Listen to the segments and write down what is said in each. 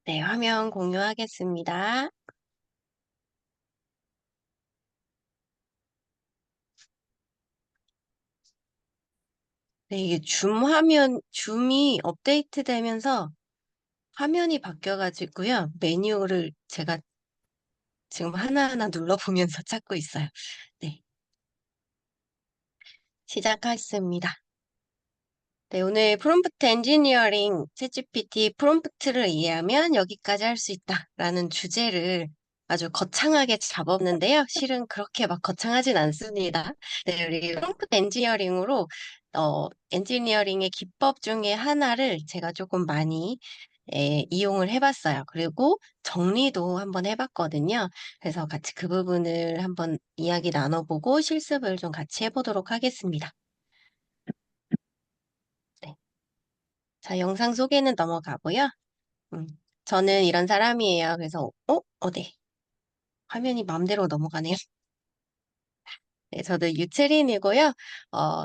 네, 화면 공유하겠습니다. 네, 이게 줌이 업데이트 되면서 화면이 바뀌어가지고요. 메뉴를 제가 지금 하나하나 눌러보면서 찾고 있어요. 네, 시작하겠습니다. 네, 오늘 프롬프트 엔지니어링 챗GPT 프롬프트를 이해하면 여기까지 할 수 있다라는 주제를 아주 거창하게 잡았는데요. 실은 그렇게 막 거창하진 않습니다. 네, 우리 프롬프트 엔지니어링으로 엔지니어링의 기법 중에 하나를 제가 조금 많이 이용을 해봤어요. 그리고 정리도 한번 해봤거든요. 그래서 같이 그 부분을 한번 이야기 나눠보고 실습을 좀 같이 해보도록 하겠습니다. 네. 자, 영상 소개는 넘어가고요. 음, 저는 이런 사람이에요. 그래서, 네. 화면이 마음대로 넘어가네요. 네, 저도 유채린이고요.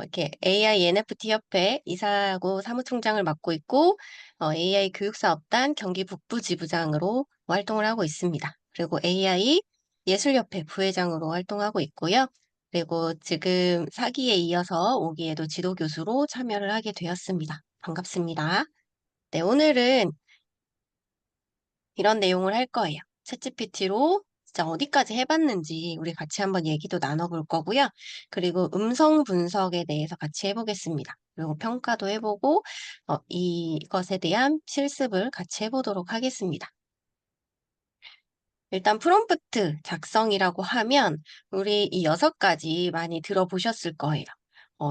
이렇게 AI NFT 협회 이사하고 사무총장을 맡고 있고, AI 교육사업단 경기 북부 지부장으로 활동을 하고 있습니다. 그리고 AI 예술협회 부회장으로 활동하고 있고요. 그리고 지금 4기에 이어서 5기에도 지도교수로 참여를 하게 되었습니다. 반갑습니다. 네, 오늘은 이런 내용을 할 거예요. 챗GPT로 진짜 어디까지 해봤는지 우리 같이 한번 얘기도 나눠볼 거고요. 그리고 음성 분석에 대해서 같이 해보겠습니다. 그리고 평가도 해보고 이것에 대한 실습을 같이 해보도록 하겠습니다. 일단 프롬프트 작성이라고 하면 우리 이 6가지 많이 들어보셨을 거예요.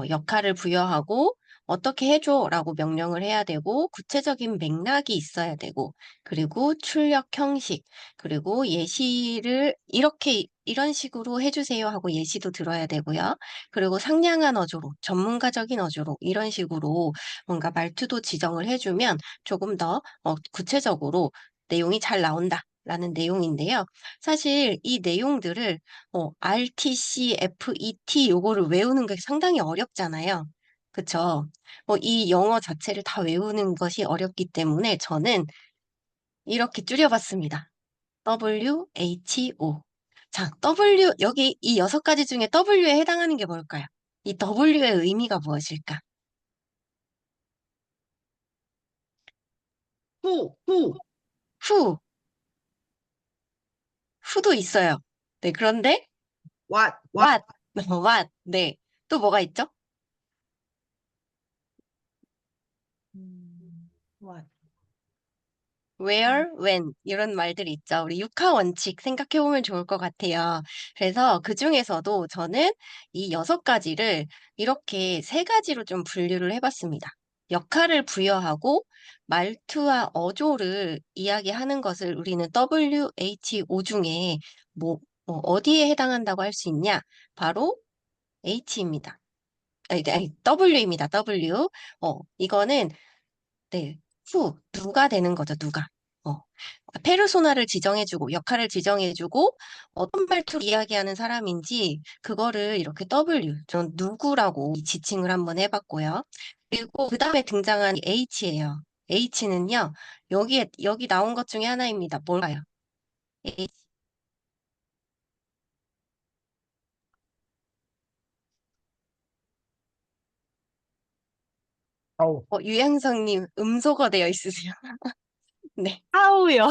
역할을 부여하고 어떻게 해줘라고 명령을 해야 되고 구체적인 맥락이 있어야 되고 그리고 출력 형식 그리고 예시를 이런 식으로 해주세요 하고 예시도 들어야 되고요. 그리고 상냥한 어조로 전문가적인 어조로 이런 식으로 뭔가 말투도 지정을 해주면 조금 더 구체적으로 내용이 잘 나온다. 라는 내용인데요. 사실 이 내용들을 RTC, FET 요거를 외우는 게 상당히 어렵잖아요. 그쵸? 이 영어 자체를 다 외우는 것이 어렵기 때문에 저는 이렇게 줄여봤습니다. WHO. 자, 여기 이 6가지 중에 W에 해당하는 게 뭘까요? 이 W의 의미가 무엇일까? who, 후, 후도 있어요. 네, 그런데 what, what, what, 네. 또 뭐가 있죠? what. where, when 이런 말들이 있죠. 우리 육하 원칙 생각해 보면 좋을 것 같아요. 그래서 그 중에서도 저는 이 6가지를 이렇게 3가지로 좀 분류를 해봤습니다. 역할을 부여하고 말투와 어조를 이야기하는 것을 우리는 WHO 중에 어디에 해당한다고 할 수 있냐? 바로 H입니다. 아니, W입니다. W. 이거는 네, 누가 되는 거죠, 누가. 어, 페르소나를 지정해주고, 역할을 지정해주고, 어떤 말투로 이야기하는 사람인지, 그거를 이렇게 전 누구라고 이 지칭을 한번 해봤고요. 그리고 그 다음에 등장한 H예요. H는요, 여기 나온 것 중에 하나입니다. 뭘까요? H. how, 유양성님, 음소거 되어 있으세요. 네. how요.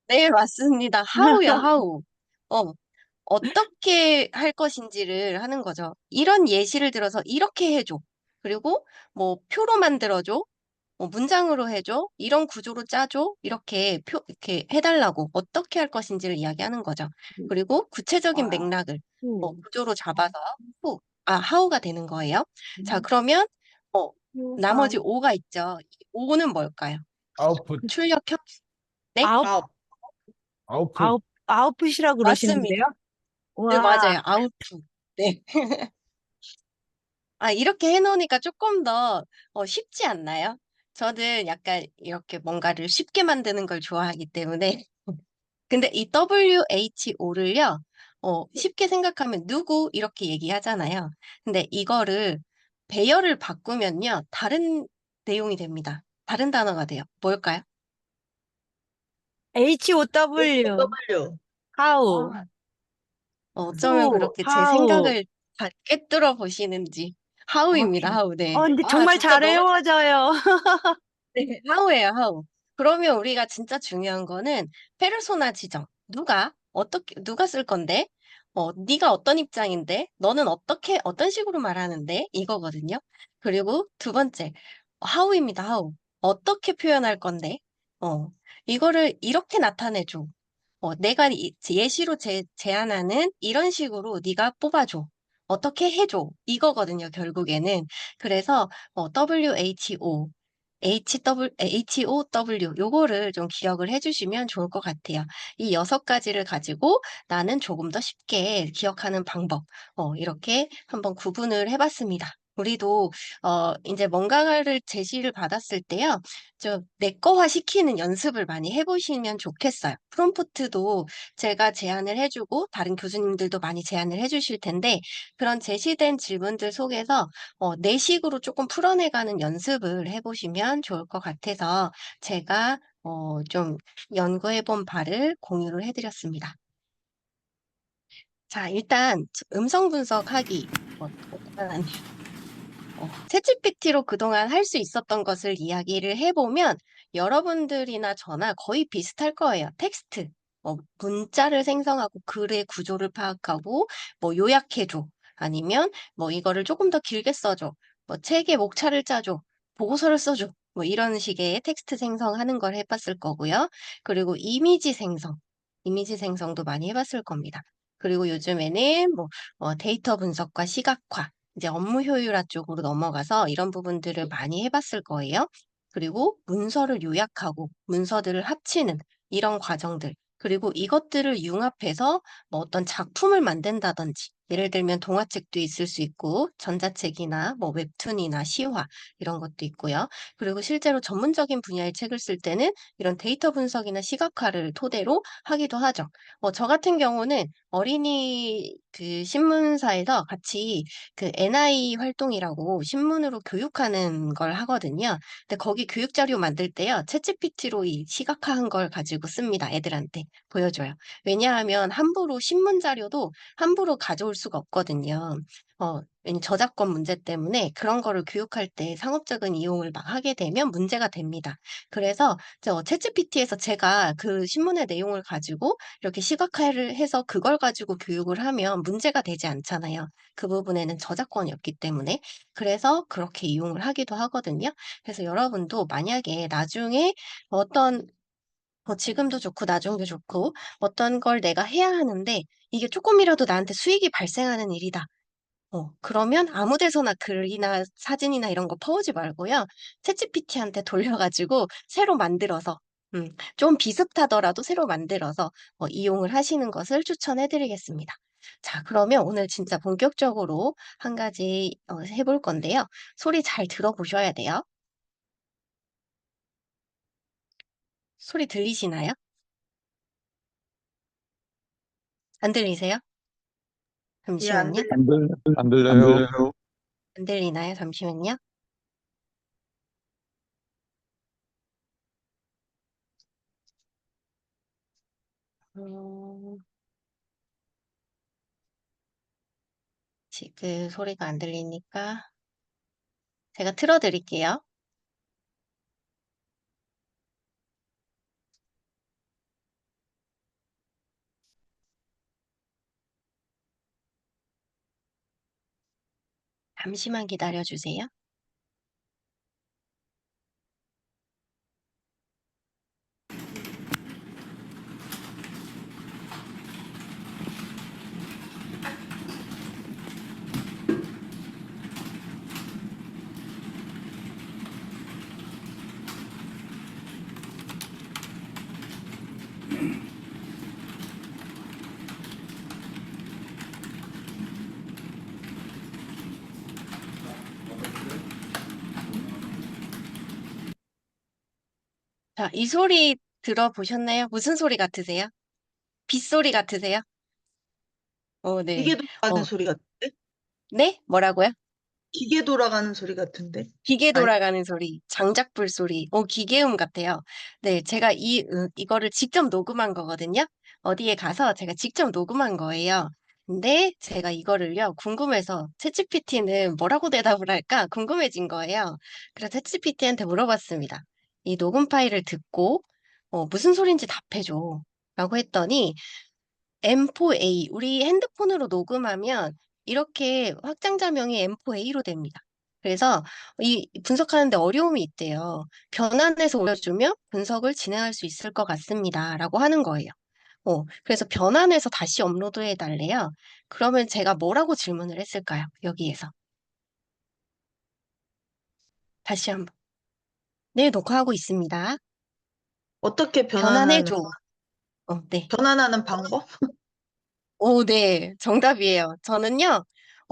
네, 맞습니다. 하우요, 하우. 어, 어떻게 할 것인지를 하는 거죠. 이런 예시를 들어서 이렇게 해줘. 그리고 뭐 표로 만들어줘. 문장으로 해줘. 이런 구조로 짜줘. 이렇게 해달라고 어떻게 할 것인지를 이야기하는 거죠. 그리고 구체적인 와, 맥락을 who, 구조로 잡아서 하우가 되는 거예요. 자, 그러면 어, you, 나머지 how, 오가 있죠. 이 오는 뭘까요? output, 출력 형식. 네? 아웃, how, output. 아웃풋이라고 그러시는데요? 맞습니다. 네, 와, 맞아요. 아웃풋. 네. 이렇게 해놓으니까 조금 더 쉽지 않나요? 저는 약간 이렇게 뭔가를 쉽게 만드는 걸 좋아하기 때문에. 근데 이 WHO를요, 쉽게 생각하면 누구 이렇게 얘기하잖아요. 근데 이거를 배열을 바꾸면요, 다른 내용이 됩니다. 다른 단어가 돼요. 뭘까요? HOW. W. how. 아, 어쩌면 who, 그렇게 제 how. 생각을 다 꿰뚫어 보시는지. 하우입니다, 진- 하우. 네. 근데 아, 정말 진짜 잘 너무 외워져요. 네, 하우예요, 하우. 그러면 우리가 진짜 중요한 거는 페르소나 지정. 누가 쓸 건데? 네가 어떤 입장인데? 너는 어떤 식으로 말하는데? 이거거든요. 그리고 두 번째, 하우입니다, 하우. 어떻게 표현할 건데? 어, 이거를 이렇게 나타내줘. 내가 예시로 제안하는 이런 식으로 네가 뽑아줘. 어떻게 해줘. 이거거든요, 결국에는. 그래서 WHO, HOW, 요거를 좀 기억을 해주시면 좋을 것 같아요. 이 6가지를 가지고 나는 조금 더 쉽게 기억하는 방법, 이렇게 한번 구분을 해봤습니다. 우리도, 이제 뭔가를 제시를 받았을 때요, 좀 내거화 시키는 연습을 많이 해보시면 좋겠어요. 프롬프트도 제가 제안을 해주고, 다른 교수님들도 많이 제안을 해주실 텐데, 그런 제시된 질문들 속에서 내 식으로 조금 풀어내가는 연습을 해보시면 좋을 것 같아서 제가 좀 연구해본 바를 공유를 해드렸습니다. 자, 일단 음성 분석하기 간단하네요. 챗GPT로 그동안 할 수 있었던 것을 이야기를 해보면 여러분들이나 저나 거의 비슷할 거예요. 텍스트, 문자를 생성하고 글의 구조를 파악하고 뭐 요약해줘. 아니면 뭐 이거를 조금 더 길게 써줘. 뭐 책의 목차를 짜줘. 보고서를 써줘. 뭐 이런 식의 텍스트 생성하는 걸 해봤을 거고요. 그리고 이미지 생성도 많이 해봤을 겁니다. 그리고 요즘에는 뭐 데이터 분석과 시각화, 이제 업무 효율화 쪽으로 넘어가서 이런 부분들을 많이 해봤을 거예요. 그리고 문서를 요약하고 문서들을 합치는 이런 과정들. 그리고 이것들을 융합해서 뭐 어떤 작품을 만든다든지, 예를 들면 동화책도 있을 수 있고, 전자책이나 뭐 웹툰이나 시화 이런 것도 있고요. 그리고 실제로 전문적인 분야의 책을 쓸 때는 이런 데이터 분석이나 시각화를 토대로 하기도 하죠. 저 같은 경우는 어린이 그 신문사에서 같이 그 NI 활동이라고 신문으로 교육하는 걸 하거든요. 근데 거기 교육 자료 만들 때요, 챗GPT로 이 시각화한 걸 가지고 씁니다. 애들한테 보여줘요. 왜냐하면 함부로 신문 자료도 함부로 가져올 수가 없거든요. 왜냐 저작권 문제 때문에 그런 거를 교육할 때 상업적인 이용을 막 하게 되면 문제가 됩니다. 그래서 챗GPT에서 제가 그 신문의 내용을 가지고 이렇게 시각화를 해서 그걸 가지고 교육을 하면 문제가 되지 않잖아요. 그 부분에는 저작권이 없기 때문에. 그래서 그렇게 이용을 하기도 하거든요. 그래서 여러분도 만약에 나중에 어떤, 지금도 좋고 나중도 좋고 어떤 걸 내가 해야 하는데 이게 조금이라도 나한테 수익이 발생하는 일이다. 그러면 아무 데서나 글이나 사진이나 이런 거 퍼오지 말고요. 챗GPT한테 돌려가지고 새로 만들어서, 좀 비슷하더라도 새로 만들어서 이용을 하시는 것을 추천해드리겠습니다. 자, 그러면 오늘 진짜 본격적으로 한 가지 해볼 건데요. 소리 잘 들어보셔야 돼요. 소리 들리시나요? 안 들리세요? 예, 안 잠시만요. 들려. 안 들려요. 안 들리나요? 잠시만요. 음, 지금 소리가 안 들리니까 제가 틀어드릴게요. 잠시만 기다려주세요. 자, 이 소리 들어보셨나요? 무슨 소리 같으세요? 빗소리 같으세요? 네. 기계도 하는 어, 소리 같은데? 네? 뭐라고요? 기계 돌아가는 소리 같은데? 기계 아니, 돌아가는 소리, 장작불 소리, 기계음 같아요. 네, 제가 이거를 직접 녹음한 거거든요. 어디에 가서 제가 직접 녹음한 거예요. 근데 제가 이거를요, 궁금해서 챗GPT는 뭐라고 대답을 할까 궁금해진 거예요. 그래서 챗GPT한테 물어봤습니다. 이 녹음 파일을 듣고, 무슨 소리인지 답해줘. 라고 했더니, M4A, 우리 핸드폰으로 녹음하면 이렇게 확장자명이 M4A로 됩니다. 그래서 이 분석하는데 어려움이 있대요. 변환해서 올려주면 분석을 진행할 수 있을 것 같습니다. 라고 하는 거예요. 그래서 변환해서 다시 업로드해 달래요. 그러면 제가 뭐라고 질문을 했을까요? 여기에서. 다시 한번. 네, 녹화하고 있습니다. 어떻게 변환해줘. 네. 변환하는 방법? 오, 네. 정답이에요. 저는요,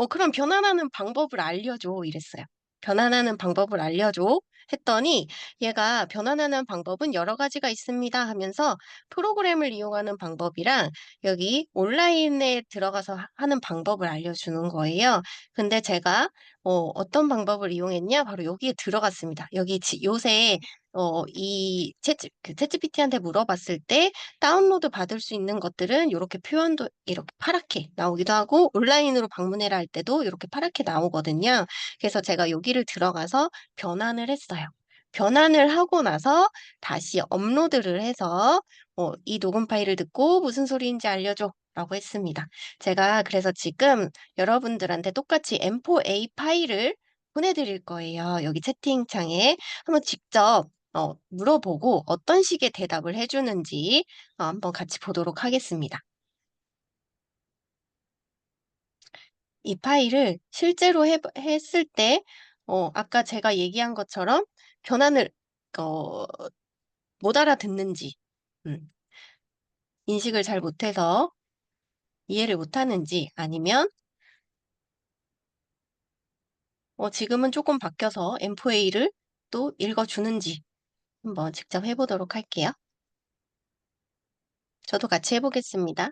그럼 변환하는 방법을 알려줘. 이랬어요. 변환하는 방법을 알려줘. 했더니 얘가 변환하는 방법은 여러 가지가 있습니다 하면서 프로그램을 이용하는 방법이랑 여기 온라인에 들어가서 하는 방법을 알려주는 거예요. 근데 제가 어떤 방법을 이용했냐? 바로 여기에 들어갔습니다. 여기 요새 그 챗GPT한테 물어봤을 때 다운로드 받을 수 있는 것들은 이렇게 표현도 이렇게 파랗게 나오기도 하고 온라인으로 방문해라 할 때도 이렇게 파랗게 나오거든요. 그래서 제가 여기를 들어가서 변환을 했어요. 변환을 하고 나서 다시 업로드를 해서 이 녹음 파일을 듣고 무슨 소리인지 알려줘. 라고 했습니다. 제가 그래서 지금 여러분들한테 똑같이 M4A 파일을 보내드릴 거예요. 여기 채팅창에 한번 직접 물어보고 어떤 식의 대답을 해주는지 한번 같이 보도록 하겠습니다. 이 파일을 실제로 했을 때, 아까 제가 얘기한 것처럼 변환을 어, 못 알아듣는지, 음, 인식을 잘 못해서 이해를 못하는지, 아니면 지금은 조금 바뀌어서 M4A를 또 읽어주는지 한번 직접 해보도록 할게요. 저도 같이 해보겠습니다.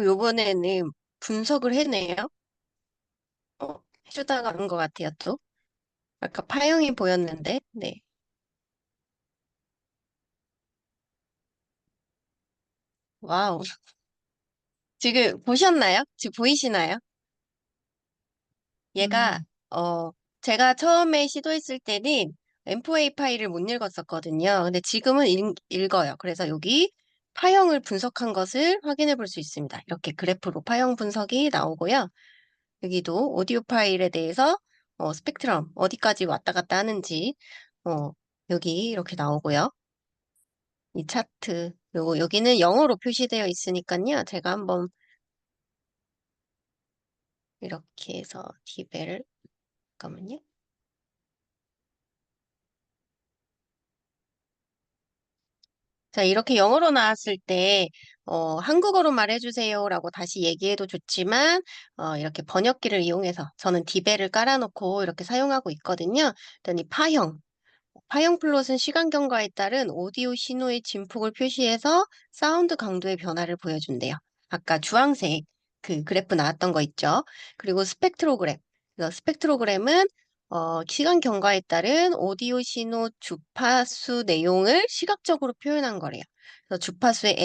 요번에는 분석을 해내요. 해주다가 한 것 같아요, 또. 아까 파형이 보였는데, 네. 와우. 지금 보셨나요? 지금 보이시나요? 얘가, 음, 제가 처음에 시도했을 때는 M4A 파일을 못 읽었었거든요. 근데 지금은 읽어요. 그래서 여기 파형을 분석한 것을 확인해 볼 수 있습니다. 이렇게 그래프로 파형 분석이 나오고요. 여기도 오디오 파일에 대해서 스펙트럼 어디까지 왔다 갔다 하는지 어, 여기 이렇게 나오고요. 이 차트 여기는 영어로 표시되어 있으니까요. 제가 한번 이렇게 해서 디벨 잠깐만요. 자, 이렇게 영어로 나왔을 때 한국어로 말해주세요라고 다시 얘기해도 좋지만, 이렇게 번역기를 이용해서 저는 디벨을 깔아놓고 이렇게 사용하고 있거든요. 그랬더니 파형 플롯은 시간 경과에 따른 오디오 신호의 진폭을 표시해서 사운드 강도의 변화를 보여준대요. 아까 주황색 그 그래프 나왔던 거 있죠. 그리고 스펙트로그램. 그래서 스펙트로그램은 시간 경과에 따른 오디오 신호 주파수 내용을 시각적으로 표현한 거래요. 그래서 주파수의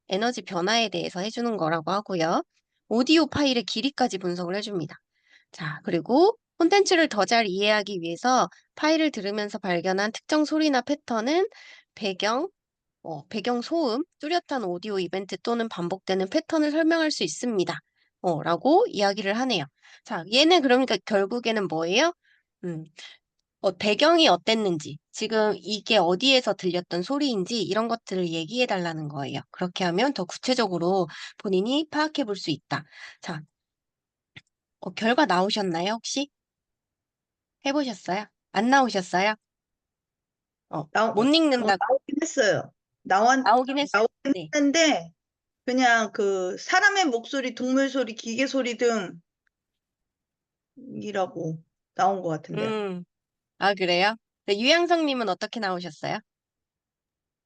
에너지 변화에 대해서 해주는 거라고 하고요. 오디오 파일의 길이까지 분석을 해줍니다. 자, 그리고 콘텐츠를 더 잘 이해하기 위해서 파일을 들으면서 발견한 특정 소리나 패턴은 배경, 배경 소음, 뚜렷한 오디오 이벤트 또는 반복되는 패턴을 설명할 수 있습니다. 라고 이야기를 하네요. 자, 얘는 그러니까 결국에는 뭐예요? 음, 배경이 어땠는지, 지금 이게 어디에서 들렸던 소리인지 이런 것들을 얘기해 달라는 거예요. 그렇게 하면 더 구체적으로 본인이 파악해 볼 수 있다. 자, 결과 나오셨나요, 혹시? 해보셨어요? 안 나오셨어요? 못 읽는다. 나오긴 했어요. 나오긴 했어요. 나오긴 네. 했는데, 그냥 그 사람의 목소리, 동물 소리, 기계 소리 등이라고 나온 것 같은데요. 음, 아, 그래요? 네, 유양성님은 어떻게 나오셨어요?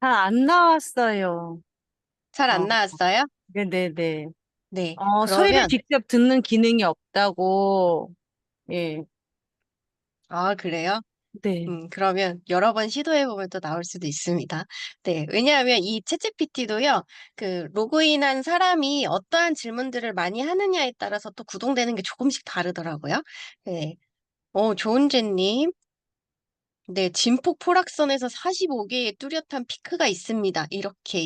잘 안 나왔어요. 잘 어, 안 나왔어요? 네네네. 네. 소리를 그러면, 직접 듣는 기능이 없다고, 예, 아, 그래요? 네. 그러면 여러 번 시도해보면 또 나올 수도 있습니다. 네. 왜냐하면 이 챗GPT도요, 그 로그인한 사람이 어떠한 질문들을 많이 하느냐에 따라서 또 구동되는 게 조금씩 다르더라고요. 네. 조은재님. 네, 진폭 포락선에서 45개의 뚜렷한 피크가 있습니다. 이렇게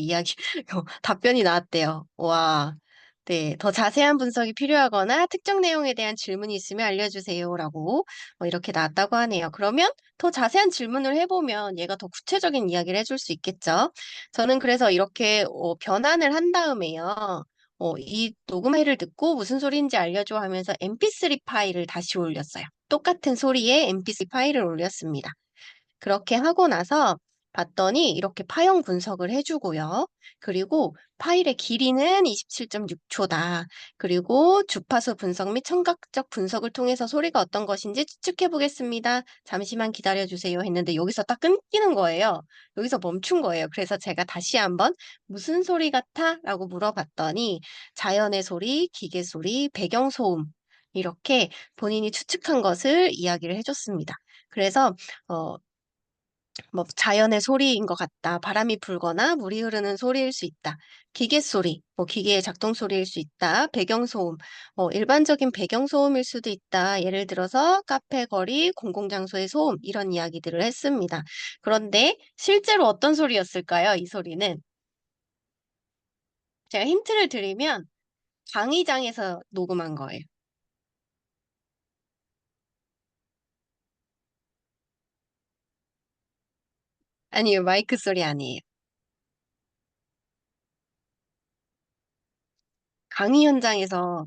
답변이 나왔대요. 와, 네, 더 자세한 분석이 필요하거나 특정 내용에 대한 질문이 있으면 알려주세요라고 이렇게 나왔다고 하네요. 그러면 더 자세한 질문을 해보면 얘가 더 구체적인 이야기를 해줄 수 있겠죠. 저는 그래서 이렇게 변환을 한 다음에요. 이 녹음 파일을 듣고 무슨 소리인지 알려줘 하면서 MP3 파일을 다시 올렸어요. 똑같은 소리의 MP3 파일을 올렸습니다. 그렇게 하고 나서 봤더니 이렇게 파형 분석을 해주고요. 그리고 파일의 길이는 27.6초다. 그리고 주파수 분석 및 청각적 분석을 통해서 소리가 어떤 것인지 추측해 보겠습니다. 잠시만 기다려 주세요 했는데 여기서 딱 끊기는 거예요. 여기서 멈춘 거예요. 그래서 제가 다시 한번 무슨 소리 같아? 라고 물어봤더니 자연의 소리, 기계 소리, 배경 소음 이렇게 본인이 추측한 것을 이야기를 해줬습니다. 그래서 어, 뭐 자연의 소리인 것 같다. 바람이 불거나 물이 흐르는 소리일 수 있다. 기계 소리, 뭐 기계의 작동 소리일 수 있다. 배경 소음, 일반적인 배경 소음일 수도 있다. 예를 들어서 카페, 거리, 공공장소의 소음 이런 이야기들을 했습니다. 그런데 실제로 어떤 소리였을까요? 이 소리는 제가 힌트를 드리면 강의장에서 녹음한 거예요. 아니요, 마이크 소리 아니에요. 강의 현장에서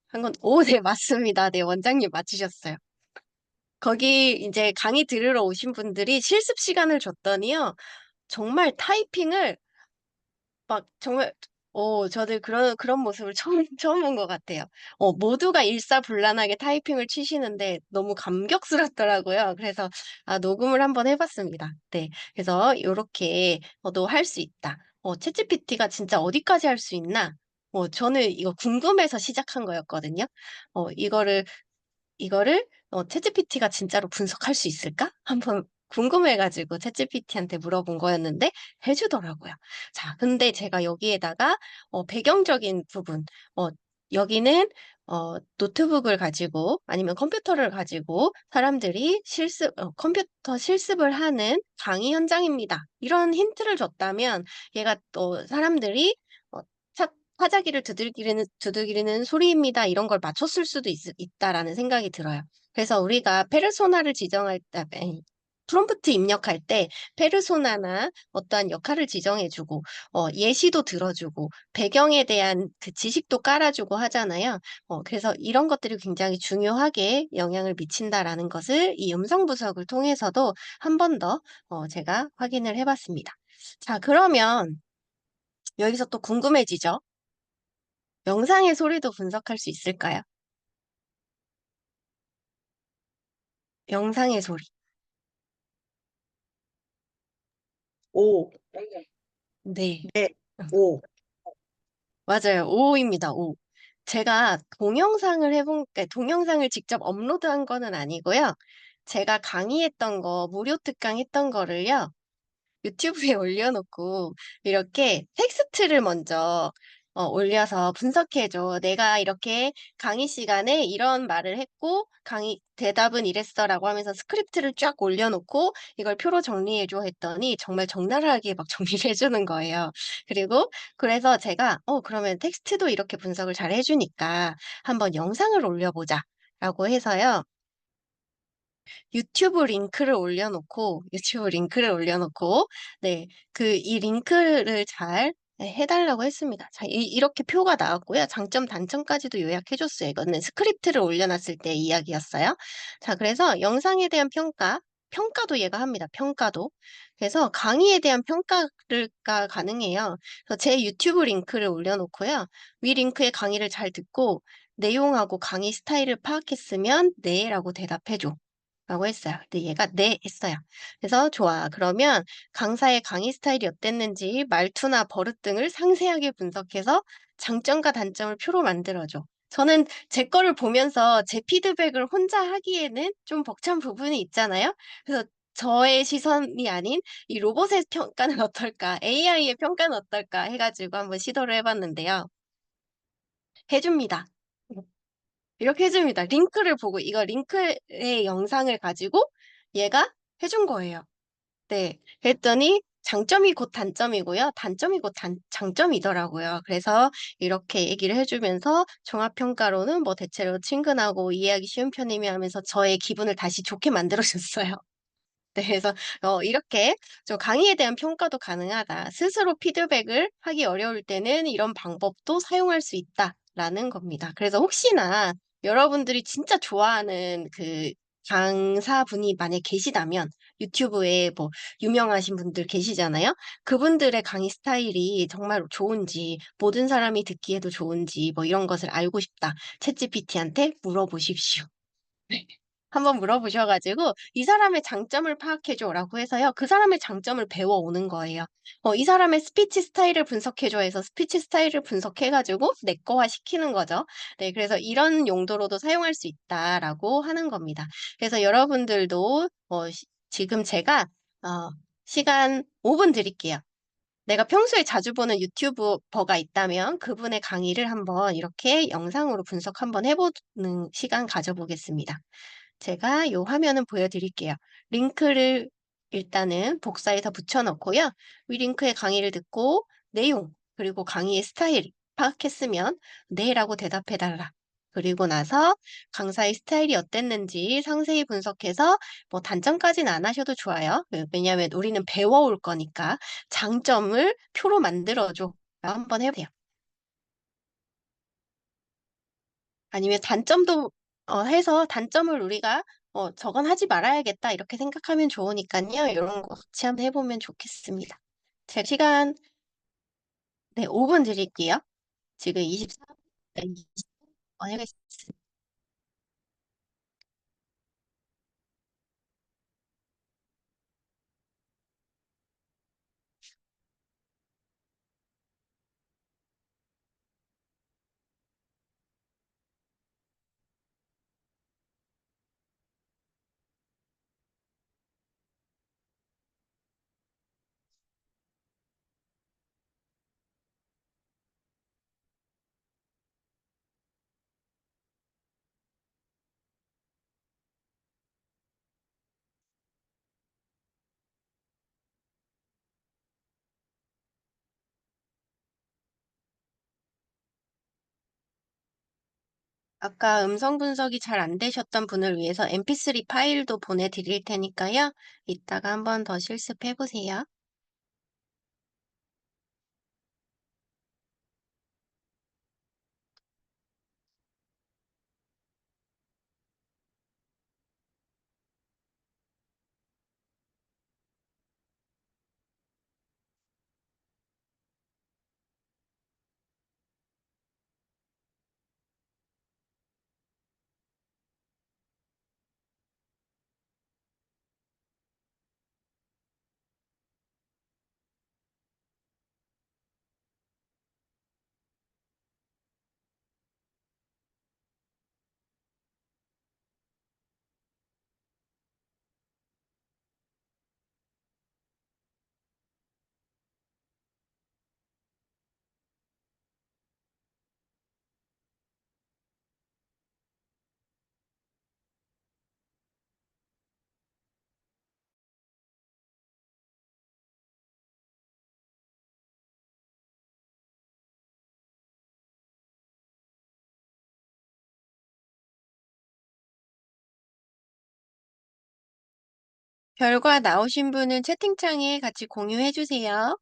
한 건, 오, 네, 맞습니다. 네, 원장님 맞추셨어요. 거기 이제 강의 들으러 오신 분들이 실습 시간을 줬더니요. 정말 타이핑을 막 정말 저들 그런 모습을 처음 본 것 같아요. 모두가 일사불란하게 타이핑을 치시는데 너무 감격스럽더라고요. 그래서 녹음을 한번 해봤습니다. 네. 그래서 이렇게 너 할 수 있다. 챗GPT가 진짜 어디까지 할 수 있나? 저는 이거 궁금해서 시작한 거였거든요. 이거를 챗GPT가 진짜로 분석할 수 있을까? 한번 궁금해가지고 챗GPT한테 물어본 거였는데 해주더라고요. 자, 근데 제가 여기에다가 배경적인 부분, 여기는 노트북을 가지고 아니면 컴퓨터를 가지고 사람들이 컴퓨터 실습을 하는 강의 현장입니다. 이런 힌트를 줬다면 얘가 또 사람들이 어, 타자기를 두들기는 소리입니다. 이런 걸 맞췄을 수도 있다라는 생각이 들어요. 그래서 우리가 페르소나를 지정할 때, 프롬프트 입력할 때 페르소나나 어떠한 역할을 지정해주고 예시도 들어주고 배경에 대한 그 지식도 깔아주고 하잖아요. 그래서 이런 것들이 굉장히 중요하게 영향을 미친다라는 것을 이 음성 분석을 통해서도 한 번 더 제가 확인을 해봤습니다. 자, 그러면 여기서 또 궁금해지죠? 영상의 소리도 분석할 수 있을까요? 영상의 소리. 오, 네. 네, 오. 맞아요. 5입니다. 5. 제가 동영상을 직접 업로드한 거는 아니고요. 제가 강의했던 거, 무료 특강 했던 거를요. 유튜브에 올려놓고 이렇게 텍스트를 먼저 올려서 분석해줘. 내가 이렇게 강의 시간에 이런 말을 했고 강의 대답은 이랬어라고 하면서 스크립트를 쫙 올려놓고 이걸 표로 정리해줘 했더니 정말 적나라하게 막 정리를 해주는 거예요. 그리고 그래서 제가 그러면 텍스트도 이렇게 분석을 잘 해주니까 한번 영상을 올려보자. 라고 해서요. 유튜브 링크를 올려놓고, 네, 이 링크를 잘 해달라고 했습니다. 자, 이렇게 표가 나왔고요. 장점, 단점까지도 요약해줬어요. 이거는 스크립트를 올려놨을 때 이야기였어요. 자, 그래서 영상에 대한 평가도 얘가 합니다. 평가도. 그래서 강의에 대한 평가가 가능해요. 그래서 제 유튜브 링크를 올려놓고요. 위 링크의 강의를 잘 듣고, 내용하고 강의 스타일을 파악했으면 네라고 대답해줘. 라고 했어요. 근데 얘가 네 했어요. 그래서 좋아. 그러면 강사의 강의 스타일이 어땠는지 말투나 버릇 등을 상세하게 분석해서 장점과 단점을 표로 만들어줘. 저는 제 거를 보면서 제 피드백을 혼자 하기에는 좀 벅찬 부분이 있잖아요. 그래서 저의 시선이 아닌 이 로봇의 평가는 어떨까? AI의 평가는 어떨까? 해가지고 한번 시도를 해봤는데요. 해줍니다. 이렇게 해줍니다. 링크를 보고 이거 링크의 영상을 가지고 얘가 해준 거예요. 네. 그랬더니 장점이 곧 단점이고요. 단점이 곧 장점이더라고요. 그래서 이렇게 얘기를 해주면서 종합평가로는 뭐 대체로 친근하고 이해하기 쉬운 편이며 하면서 저의 기분을 다시 좋게 만들어줬어요. 네, 그래서 이렇게 좀 강의에 대한 평가도 가능하다. 스스로 피드백을 하기 어려울 때는 이런 방법도 사용할 수 있다라는 겁니다. 그래서 혹시나 여러분들이 진짜 좋아하는 강사분이 만약 계시다면 유튜브에 뭐 유명하신 분들 계시잖아요. 그분들의 강의 스타일이 정말 좋은지 모든 사람이 듣기에도 좋은지 뭐 이런 것을 알고 싶다. 챗GPT한테 물어보십시오. 한번 물어보셔가지고 이 사람의 장점을 파악해줘라고 해서요. 그 사람의 장점을 배워오는 거예요. 이 사람의 스피치 스타일을 분석해줘 해서 스피치 스타일을 분석해가지고 내 거화 시키는 거죠. 네, 그래서 이런 용도로도 사용할 수 있다라고 하는 겁니다. 그래서 여러분들도 지금 제가 시간 5분 드릴게요. 내가 평소에 자주 보는 유튜버가 있다면 그분의 강의를 한번 이렇게 영상으로 분석 한번 해보는 시간 가져보겠습니다. 제가 요 화면은 보여드릴게요. 링크를 일단은 복사해서 붙여넣고요. 위 링크의 강의를 듣고 내용, 그리고 강의의 스타일 파악했으면 네라고 대답해달라. 그리고 나서 강사의 스타일이 어땠는지 상세히 분석해서 뭐 단점까지는 안 하셔도 좋아요. 왜냐하면 우리는 배워올 거니까 장점을 표로 만들어줘. 한번 해보세요. 아니면 단점도 해서 단점을 우리가 저건 하지 말아야겠다 이렇게 생각하면 좋으니까요. 이런 거 같이 한번 해보면 좋겠습니다. 제 시간 네 5분 드릴게요. 지금 24분 해겠습니다. 아까 음성 분석이 잘 안 되셨던 분을 위해서 MP3 파일도 보내드릴 테니까요. 이따가 한번 더 실습해 보세요. 결과 나오신 분은 채팅창에 같이 공유해 주세요.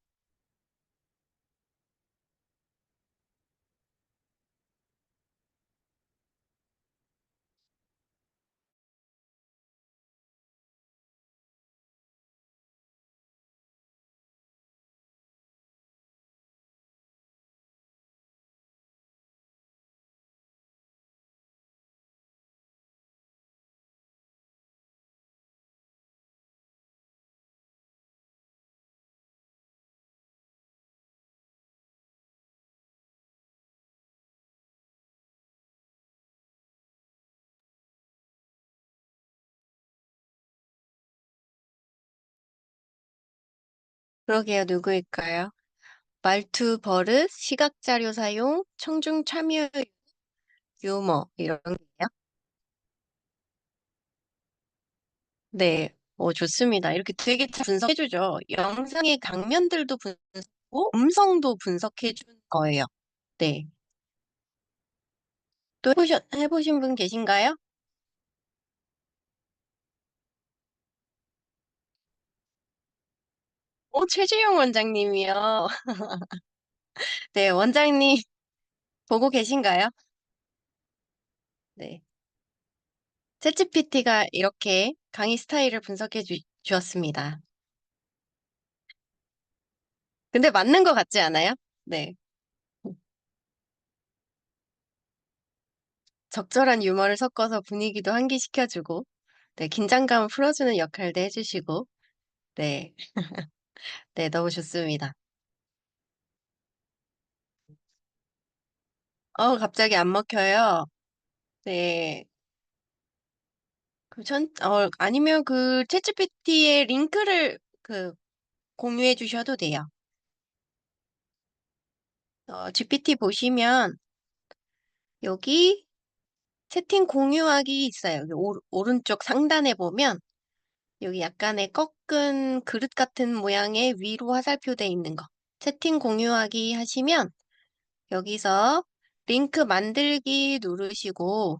그러게요, 누구일까요? 말투 버릇, 시각 자료 사용, 청중 참여 유머 이런 게요. 네, 좋습니다. 이렇게 되게 잘 분석해주죠. 영상의 강면들도 분석하고 음성도 분석해주는 거예요. 네. 또 해보신 분 계신가요? 최재형 원장님이요. 네, 원장님 보고 계신가요? 네. 챗GPT가 이렇게 강의 스타일을 분석해 주었습니다. 근데 맞는 것 같지 않아요? 네. 적절한 유머를 섞어서 분위기도 환기시켜주고, 네, 긴장감을 풀어주는 역할도 해주시고, 네, 네, 너무 좋습니다. 갑자기 안 먹혀요. 네. 아니면 그 챗GPT의 링크를 공유해 주셔도 돼요. GPT 보시면 여기 채팅 공유하기 있어요. 여기 오른쪽 상단에 보면 여기 약간의 꺾은 그릇 같은 모양의 위로 화살표 돼 있는 거. 채팅 공유하기 하시면 여기서 링크 만들기 누르시고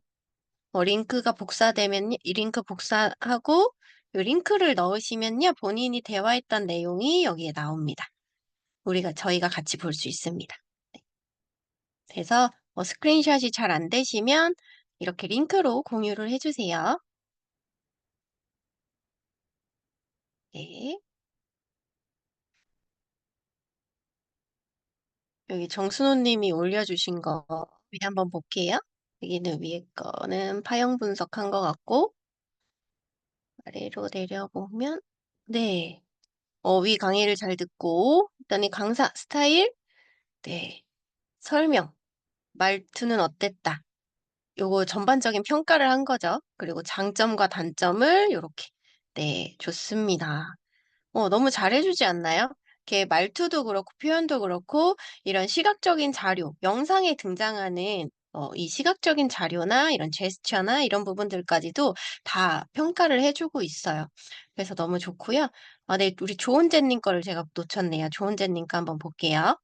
링크가 복사되면 이 링크 복사하고 이 링크를 넣으시면요 본인이 대화했던 내용이 여기에 나옵니다. 저희가 같이 볼 수 있습니다. 네. 그래서 스크린샷이 잘 안 되시면 이렇게 링크로 공유를 해주세요. 네. 여기 정순호님이 올려주신 거 한번 볼게요. 여기는 위에 거는 파형 분석한 것 같고 아래로 내려보면 네. 위 강의를 잘 듣고 그다음에 강사 스타일 네. 설명 말투는 어땠다. 요거 전반적인 평가를 한 거죠. 그리고 장점과 단점을 요렇게 네, 좋습니다. 너무 잘해주지 않나요? 이렇게 말투도 그렇고 표현도 그렇고 이런 시각적인 자료, 영상에 등장하는 이 시각적인 자료나 이런 제스처나 이런 부분들까지도 다 평가를 해주고 있어요. 그래서 너무 좋고요. 네, 우리 조은재님 거를 제가 놓쳤네요. 조은재님 거 한번 볼게요.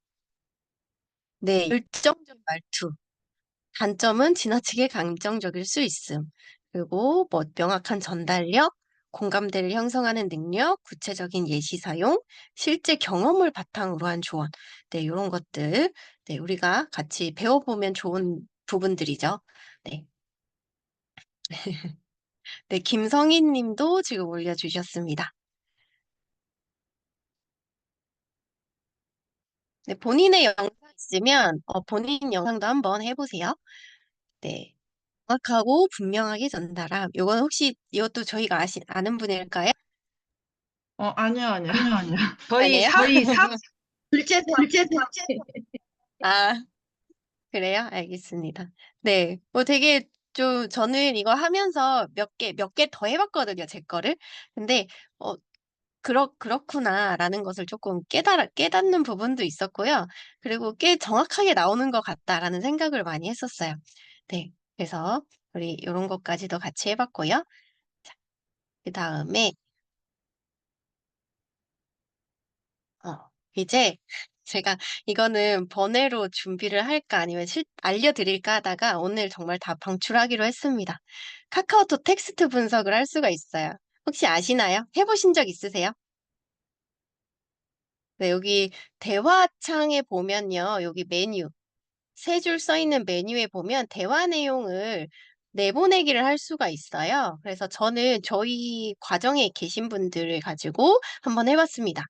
네, 열정적 말투. 단점은 지나치게 감정적일 수 있음. 그리고 명확한 전달력, 공감대를 형성하는 능력, 구체적인 예시 사용, 실제 경험을 바탕으로 한 조언. 네, 이런 것들. 네, 우리가 같이 배워보면 좋은 부분들이죠. 네. 네, 김성희 님도 지금 올려주셨습니다. 네, 본인의 영상 있으면 본인 영상도 한번 해보세요. 네. 정확하고 분명하게 전달함. 이것도 저희가 아는 분일까요? 아니요, 아니요. 저희 아니에요? 둘째 아, 그래요? 알겠습니다. 네. 되게 저는 이거 하면서 몇 개 더 해봤거든요, 제 거를. 근데, 그렇구나라는 것을 조금 깨닫는 부분도 있었고요. 그리고 꽤 정확하게 나오는 것 같다라는 생각을 많이 했었어요. 네. 그래서 우리 이런 것까지도 같이 해봤고요. 그 다음에, 이제 제가 이거는 번외로 준비를 할까 아니면 알려드릴까 하다가 오늘 정말 다 방출하기로 했습니다. 카카오톡 텍스트 분석을 할 수가 있어요. 혹시 아시나요? 해보신 적 있으세요? 네, 여기 대화창에 보면요. 여기 메뉴, 세 줄 써 있는 메뉴에 보면 대화 내용을 내보내기를 할 수가 있어요. 그래서 저는 저희 과정에 계신 분들을 가지고 한번 해봤습니다.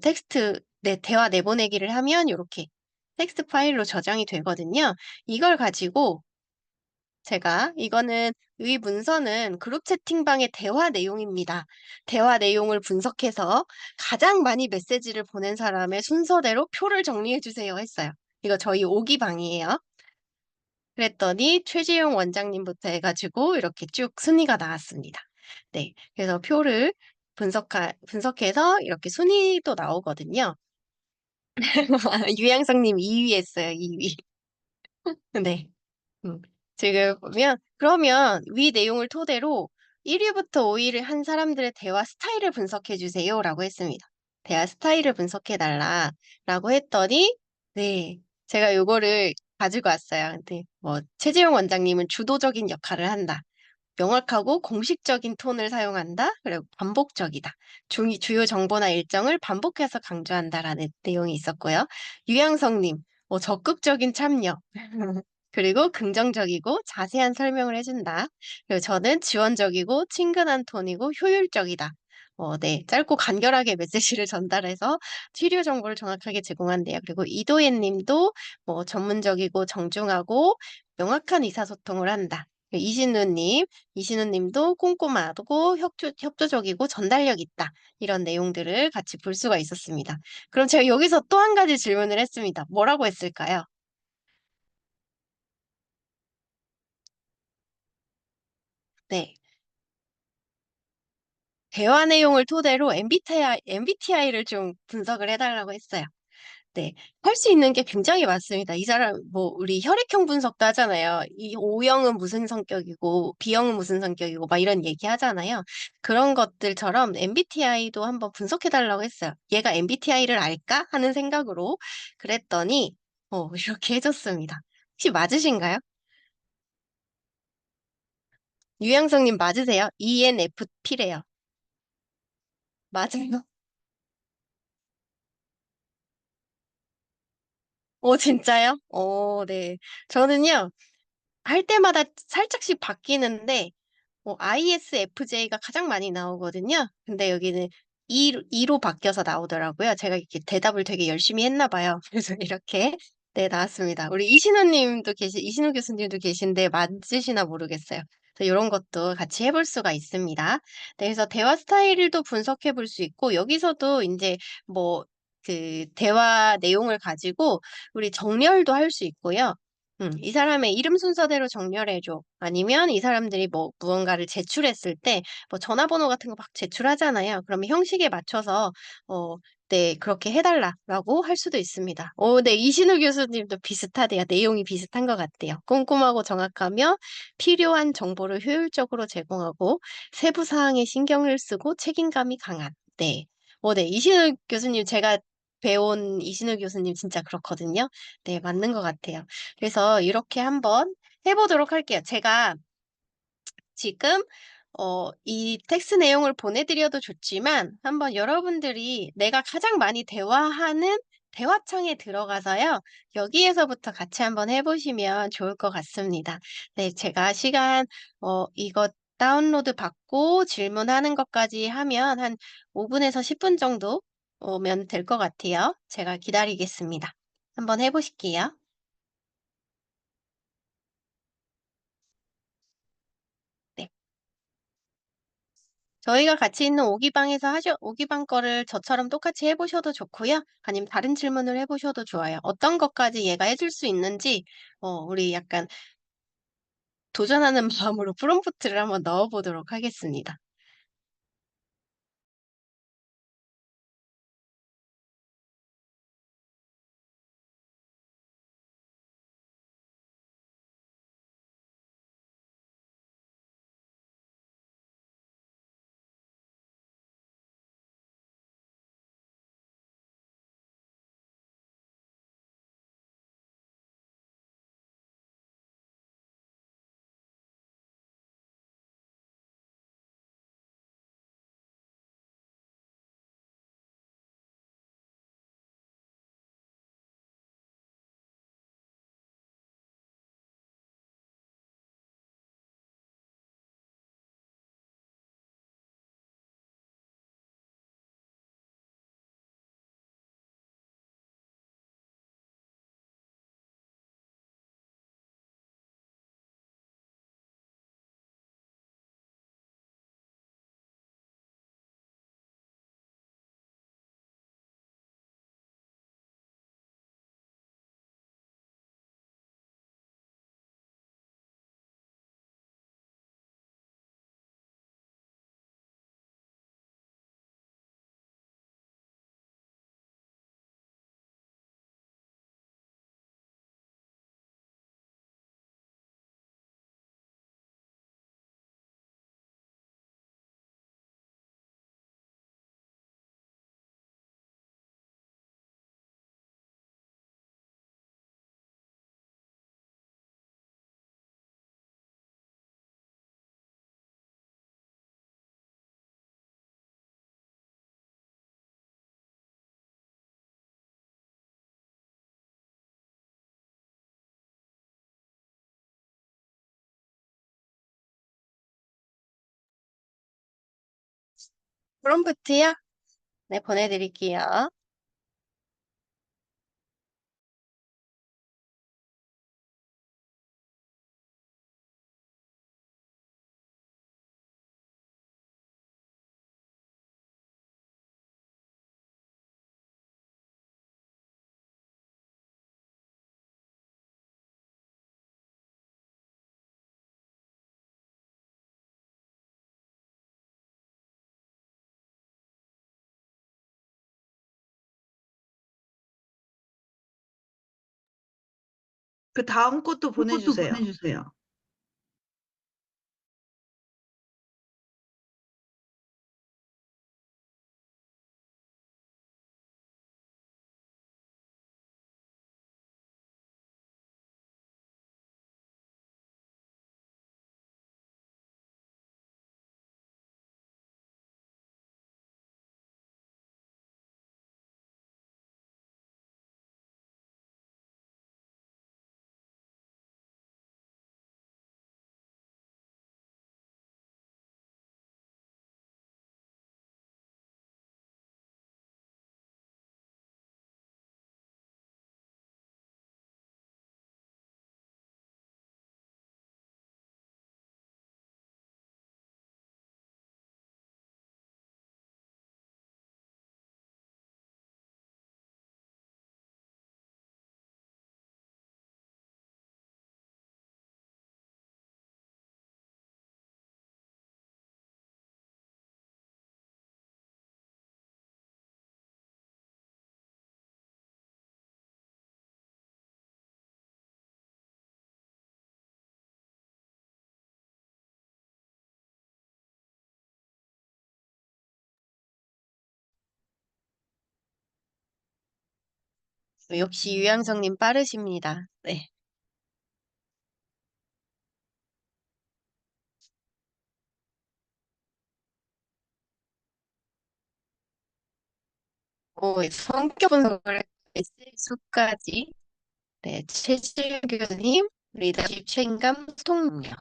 텍스트, 네, 대화 내보내기를 하면 이렇게 텍스트 파일로 저장이 되거든요. 이걸 가지고 이거는 이 문서는 그룹 채팅방의 대화 내용입니다. 대화 내용을 분석해서 가장 많이 메시지를 보낸 사람의 순서대로 표를 정리해 주세요 했어요. 이거 저희 오기방이에요. 그랬더니 최재용 원장님부터 해가지고 이렇게 쭉 순위가 나왔습니다. 네. 그래서 표를 분석해서 이렇게 순위도 나오거든요. 유양성님 2위 했어요, 2위. 네. 음. 지금 보면, 그러면 위 내용을 토대로 1위부터 5위를 한 사람들의 대화 스타일을 분석해 주세요 라고 했습니다. 대화 스타일을 분석해 달라 라고 했더니, 네. 제가 요거를 가지고 왔어요. 근데 뭐, 최재용 원장님은 주도적인 역할을 한다. 명확하고 공식적인 톤을 사용한다. 그리고 반복적이다. 주요 정보나 일정을 반복해서 강조한다라는 내용이 있었고요. 유양성님, 적극적인 참여. 그리고 긍정적이고 자세한 설명을 해준다. 그리고 저는 지원적이고 친근한 톤이고 효율적이다. 네. 짧고 간결하게 메시지를 전달해서 필요 정보를 정확하게 제공한대요. 그리고 이도예 님도 전문적이고 정중하고 명확한 의사소통을 한다. 이신우 님도 꼼꼼하고 협조적이고 전달력 있다. 이런 내용들을 같이 볼 수가 있었습니다. 그럼 제가 여기서 또 한 가지 질문을 했습니다. 뭐라고 했을까요? 네. 대화 내용을 토대로 MBTI를 좀 분석을 해달라고 했어요. 네. 할 수 있는 게 굉장히 많습니다. 이 사람, 우리 혈액형 분석도 하잖아요. 이 O형은 무슨 성격이고, B형은 무슨 성격이고, 막 이런 얘기 하잖아요. 그런 것들처럼 MBTI도 한번 분석해달라고 했어요. 얘가 MBTI를 알까? 하는 생각으로. 그랬더니, 이렇게 해줬습니다. 혹시 맞으신가요? 유양성님 맞으세요? ENFP래요. 맞아요. 진짜요? 네. 저는요, 할 때마다 살짝씩 바뀌는데, ISFJ가 가장 많이 나오거든요. 근데 여기는 E로 바뀌어서 나오더라고요. 제가 이렇게 대답을 되게 열심히 했나 봐요. 그래서 이렇게, 네, 나왔습니다. 우리 이신우 교수님도 계신데 맞으시나 모르겠어요. 그래서 이런 것도 같이 해볼 수가 있습니다. 네, 그래서 대화 스타일도 분석해 볼 수 있고, 여기서도 이제 뭐, 대화 내용을 가지고 우리 정렬도 할 수 있고요. 이 사람의 이름 순서대로 정렬해줘. 아니면 이 사람들이 무언가를 제출했을 때, 전화번호 같은 거 막 제출하잖아요. 그러면 형식에 맞춰서, 네, 그렇게 해달라라고 할 수도 있습니다. 네, 이신우 교수님도 비슷하대요. 내용이 비슷한 것 같대요. 꼼꼼하고 정확하며 필요한 정보를 효율적으로 제공하고 세부 사항에 신경을 쓰고 책임감이 강한. 네. 네, 이신우 교수님, 제가 배운 이신우 교수님 진짜 그렇거든요. 네, 맞는 것 같아요. 그래서 이렇게 한번 해보도록 할게요. 제가 지금 이 텍스트 내용을 보내드려도 좋지만 한번 여러분들이 내가 가장 많이 대화하는 대화창에 들어가서요. 여기에서부터 같이 한번 해보시면 좋을 것 같습니다. 네, 제가 이거 다운로드 받고 질문하는 것까지 하면 한 5분에서 10분 정도 오면 될 것 같아요. 제가 기다리겠습니다. 한번 해보실게요. 네. 저희가 같이 있는 오기방 거를 저처럼 똑같이 해보셔도 좋고요. 아니면 다른 질문을 해보셔도 좋아요. 어떤 것까지 얘가 해줄 수 있는지, 우리 약간 도전하는 마음으로 프롬프트를 한번 넣어보도록 하겠습니다. 프롬프트요? 네, 보내드릴게요. 그 다음 것도 그것도 보내주세요. 보내주세요. 역시 유양성님 빠르십니다. 네. 성격 분석을 했을 수까지. 네, 최실 교수님, 리더십 책임감, 소통 능력.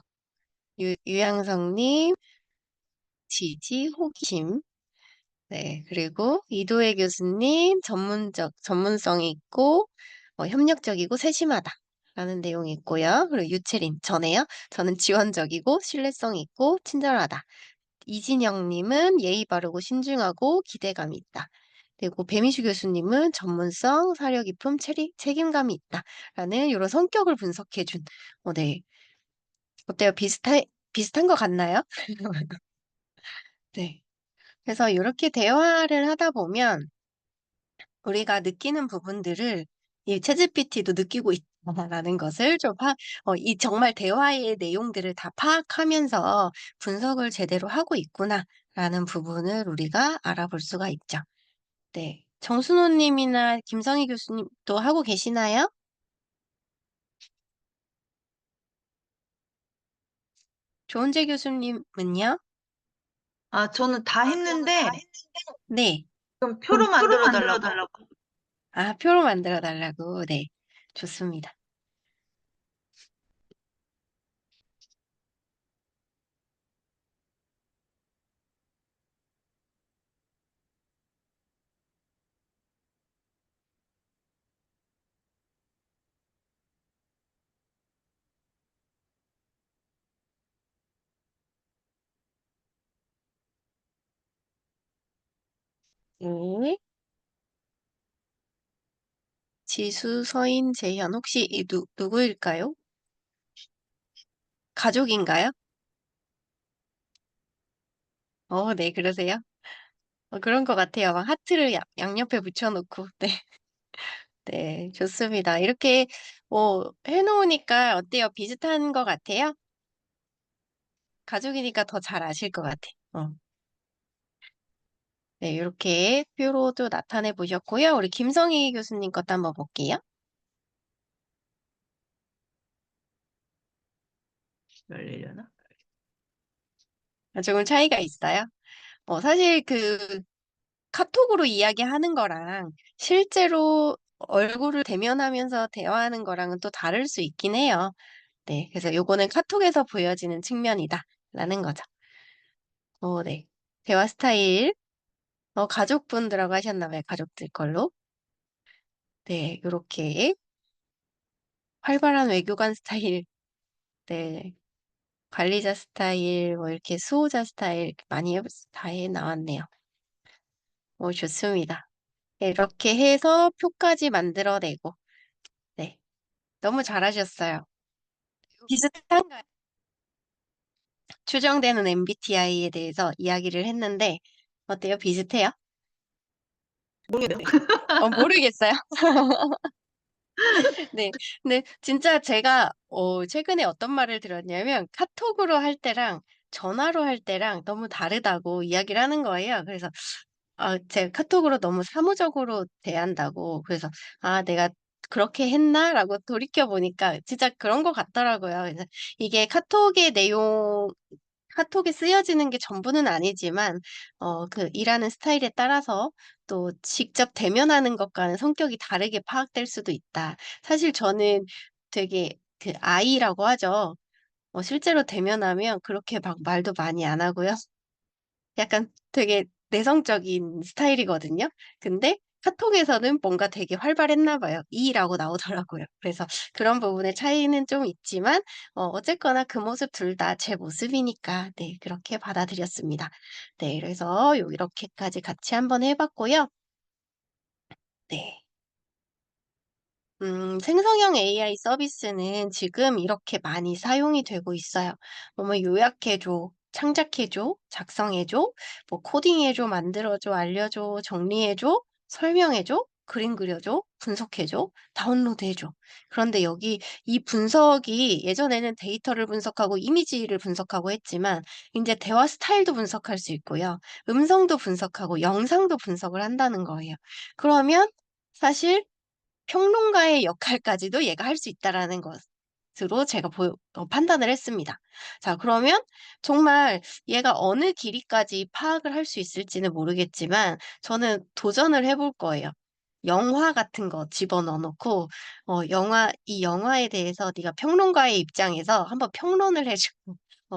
유양성님, 지지, 호기심. 네, 그리고 이도혜 교수님, 전문성이 있고, 협력적이고 세심하다. 라는 내용이 있고요. 그리고 유채린, 저네요. 저는 지원적이고 신뢰성이 있고 친절하다. 이진영님은 예의 바르고 신중하고 기대감이 있다. 그리고 배미수 교수님은 전문성, 사려 깊음, 책임감이 있다. 라는 이런 성격을 분석해준, 네. 어때요? 비슷한 것 같나요? 네. 그래서 이렇게 대화를 하다 보면 우리가 느끼는 부분들을 이 챗GPT도 느끼고 있다라는 것을 이 정말 대화의 내용들을 다 파악하면서 분석을 제대로 하고 있구나라는 부분을 우리가 알아볼 수가 있죠. 네. 정순호 님이나 김성희 교수님도 하고 계시나요? 조은재 교수님은요? 아, 저는 다 했는데, 네. 그럼 그럼 표로 표로 만들어 만들어 달라고? 달라고. 아, 표로 만들어 달라고. 네. 좋습니다. 네. 지수, 서인, 재현. 혹시 누구일까요? 가족인가요? 네, 그러세요? 그런 것 같아요. 막 하트를 양옆에 붙여놓고. 네, 네, 좋습니다. 이렇게, 해놓으니까 어때요? 비슷한 것 같아요? 가족이니까 더 잘 아실 것 같아. 네, 이렇게 표로도 나타내 보셨고요. 우리 김성희 교수님 것도 한번 볼게요. 열리려나? 조금 차이가 있어요. 사실 카톡으로 이야기하는 거랑 실제로 얼굴을 대면하면서 대화하는 거랑은 또 다를 수 있긴 해요. 네, 그래서 요거는 카톡에서 보여지는 측면이다. 라는 거죠. 네. 대화 스타일 가족분들하고 하셨나 봐요. 가족들 걸로. 네, 요렇게 활발한 외교관 스타일, 네, 관리자 스타일, 뭐 이렇게 수호자 스타일 많이 다 해 나왔네요. 좋습니다. 네, 이렇게 해서 표까지 만들어내고, 네, 너무 잘하셨어요. 비슷한가요? 추정되는 MBTI에 대해서 이야기를 했는데, 어때요? 비슷해요? 모르겠네요. 모르겠어요. 네. 근데 진짜 제가 최근에 어떤 말을 들었냐면 카톡으로 할 때랑 전화로 할 때랑 너무 다르다고 이야기를 하는 거예요. 그래서 제가 카톡으로 너무 사무적으로 대한다고. 그래서 '아 내가 그렇게 했나?'라고 돌이켜 보니까 진짜 그런 것 같더라고요. 그래서 이게 카톡에 쓰여지는 게 전부는 아니지만 그 일하는 스타일에 따라서 또 직접 대면하는 것과는 성격이 다르게 파악될 수도 있다. 사실 저는 되게 그 I라고 하죠. 실제로 대면하면 그렇게 막 말도 많이 안 하고요. 약간 되게 내성적인 스타일이거든요. 근데 카톡에서는 뭔가 되게 활발했나 봐요. E라고 나오더라고요. 그래서 그런 부분의 차이는 좀 있지만 어쨌거나 그 모습 둘 다 제 모습이니까 네 그렇게 받아들였습니다. 네 그래서 이렇게까지 같이 한번 해 봤고요. 네. 생성형 AI 서비스는 지금 이렇게 많이 사용이 되고 있어요. 뭐뭐 요약해 줘, 창작해 줘, 작성해 줘, 뭐 코딩해 줘, 만들어 줘, 알려 줘, 정리해 줘, 설명해 줘, 그림 그려 줘, 분석해 줘, 다운로드 해 줘. 그런데 여기 이 분석이 예전에는 데이터를 분석하고 이미지를 분석하고 했지만 이제 대화 스타일도 분석할 수 있고요. 음성도 분석하고 영상도 분석을 한다는 거예요. 그러면 사실 평론가의 역할까지도 얘가 할 수 있다라는 것으로 제가 판단을 했습니다. 자, 그러면 정말 얘가 어느 길이까지 파악을 할 수 있을지는 모르겠지만 저는 도전을 해볼 거예요. 영화 같은 거 집어넣어 놓고 이 영화에 대해서 네가 평론가의 입장에서 한번 평론을 해 줘.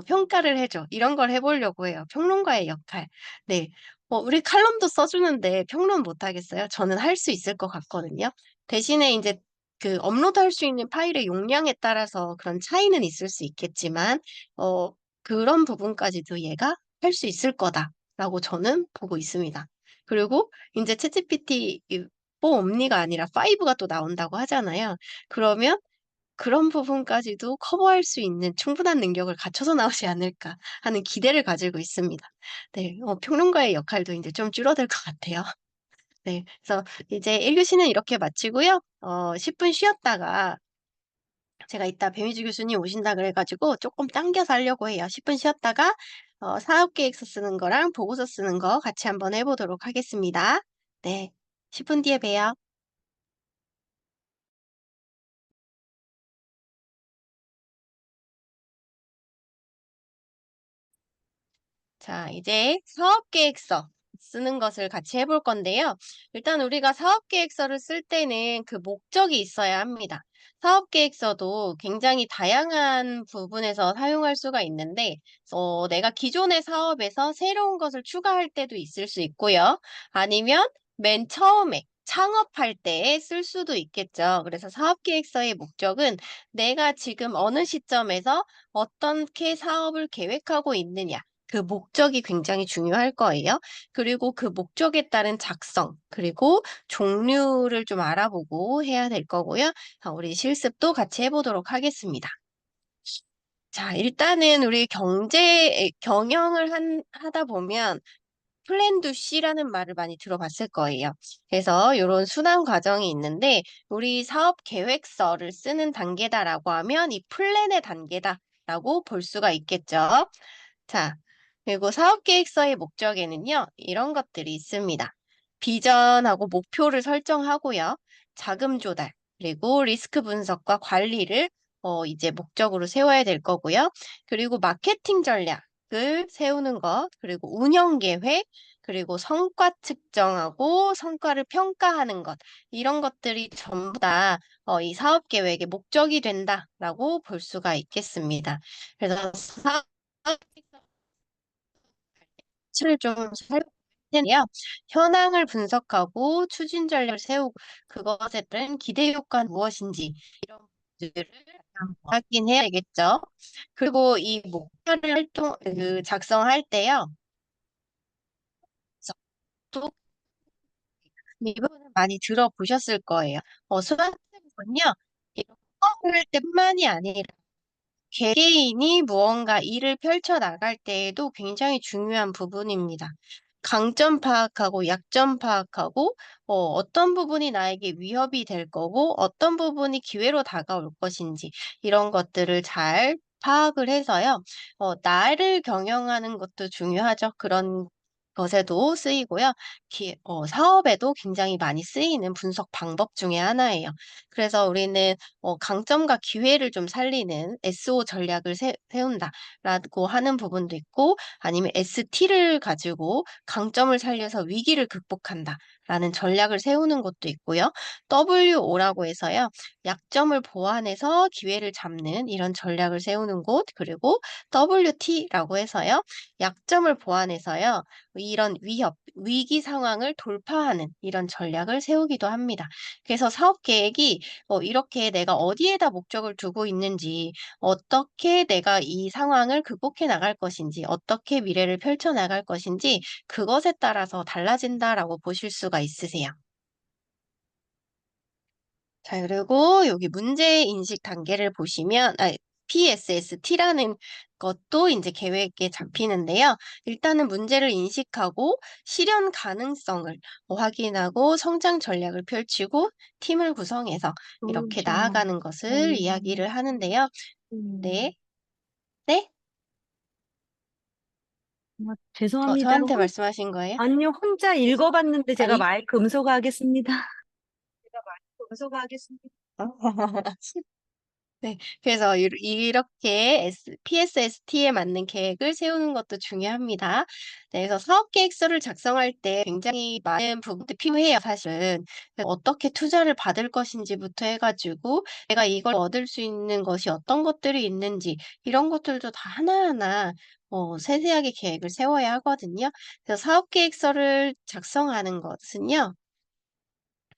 평가를 해 줘. 이런 걸 해 보려고 해요. 평론가의 역할. 네. 우리 칼럼도 써 주는데 평론 못 하겠어요? 저는 할 수 있을 것 같거든요. 대신에 인제 그 업로드할 수 있는 파일의 용량에 따라서 그런 차이는 있을 수 있겠지만 어 그런 부분까지도 '얘가 할 수 있을 거다.'라고 저는 보고 있습니다. 그리고 인제 챗GPT 4 옴니가 아니라 5가 또 나온다고 하잖아요. 그러면 '그런 부분까지도 커버할 수 있는 충분한 능력을 갖춰서 나오지 않을까.' 하는 기대를 가지고 있습니다. 네. 평론가의 역할도 인제 좀 줄어들 것 같아요. 네. 그래서 이제 1 교시는 이렇게 마치고요. 10분 쉬었다가 제가 이따 배미주 교수님 오신다 그래 가지고 쪼끔 당겨서 하려고 해요. 10분 쉬었다가 사업 계획서 쓰는 거랑 보고서 쓰는 거 같이 한번 해 보도록 하겠습니다. 네. 10분 뒤에 봬요. 자, 이제 사업 계획서 쓰는 것을 같이 해볼 건데요. 일단 우리가 사업 계획서를 쓸 때는 그 목적이 있어야 합니다. 사업 계획서도 굉장히 다양한 부분에서 사용할 수가 있는데, 내가 기존의 사업에서 새로운 것을 추가할 때도 있을 수 있고요. 아니면 맨 처음에 창업할 때 쓸 수도 있겠죠. 그래서 사업 계획서의 목적은 내가 지금 어느 시점에서 어떻게 사업을 계획하고 있느냐, 그 목적이 굉장히 중요할 거예요. 그리고 그 목적에 따른 작성, 그리고 종류를 좀 알아보고 해야 될 거고요. 자, 우리 실습도 같이 해 보도록 하겠습니다. 자, 일단은 우리 경영을 하다 보면 플랜 두 C라는 말을 많이 들어봤을 거예요. 그래서 요런 순환 과정이 있는데 우리 사업 계획서를 쓰는 단계다라고 하면 이 플랜의 단계다라고 볼 수가 있겠죠. 자, 그리고 사업 계획서의 목적에는요, 이런 것들이 있습니다. 비전하고 목표를 설정하고요. 자금 조달, 그리고 리스크 분석과 관리를 이제 목적으로 세워야 될 거고요. 그리고 마케팅 전략을 세우는 것, 그리고 운영 계획, 그리고 성과 측정하고 성과를 평가하는 것, 이런 것들이 전부 다 이 사업 계획의 목적이 된다라고 볼 수가 있겠습니다. 그래서 사업 를 좀 텐데요. 현황을 분석하고 추진 전략을 세우고 그것에 따른 기대 효과는 무엇인지 이런 것들을 확인해야 되겠죠. 그리고 이 목표를 작성할 때요. 또 이 부분을 많이 들어보셨을 거예요. 수학부는요, 이런 수업을 때뿐만이 아니라 개개인이 무언가 일을 펼쳐 나갈 때에도 굉장히 중요한 부분입니다. 강점 파악하고 약점 파악하고 어떤 부분이 나에게 위협이 될 거고 어떤 부분이 기회로 다가올 것인지 이런 것들을 잘 파악을 해서요. 나를 경영하는 것도 중요하죠. 그런 것에도 쓰이고요. 사업에도 굉장히 많이 쓰이는 분석 방법 중에 하나예요. 그래서 우리는 강점과 기회를 좀 살리는 SO 전략을 세운다라고 하는 부분도 있고 아니면 ST를 가지고 강점을 살려서 위기를 극복한다라는 전략을 세우는 것도 있고요. WO라고 해서요. 약점을 보완해서 기회를 잡는 이런 전략을 세우는 곳 그리고 WT라고 해서요. 약점을 보완해서요. 이런 위기 상황을 돌파하는 이런 전략을 세우기도 합니다. 그래서 사업 계획이 이렇게 내가 어디에다 목적을 두고 있는지, 어떻게 내가 이 상황을 극복해 나갈 것인지, 어떻게 미래를 펼쳐 나갈 것인지 그것에 따라서 달라진다라고 보실 수가 있으세요. 자, 그리고 여기 문제 인식 단계를 보시면, PSST라는 것도 이제 계획에 잡히는데요. 일단은 문제를 인식하고 실현 가능성을 확인하고 성장 전략을 펼치고 팀을 구성해서 이렇게 그러죠. 나아가는 것을 이야기를 하는데요. 네, 음, 네? 죄송합니다. 저한테 말씀하신 거예요? 아니요, 혼자 읽어봤는데 제가 아니, 마이크 음소거하겠습니다. 제가 마이크 음소거하겠습니다. 네. 그래서 이렇게 PSST에 맞는 계획을 세우는 것도 중요합니다. 네, 그래서 사업 계획서를 작성할 때 굉장히 많은 부분들이 필요해요, 사실은. 어떻게 투자를 받을 것인지부터 해가지고 내가 이걸 얻을 수 있는 것이 어떤 것들이 있는지 이런 것들도 다 하나하나 세세하게 계획을 세워야 하거든요. 그래서 사업 계획서를 작성하는 것은요.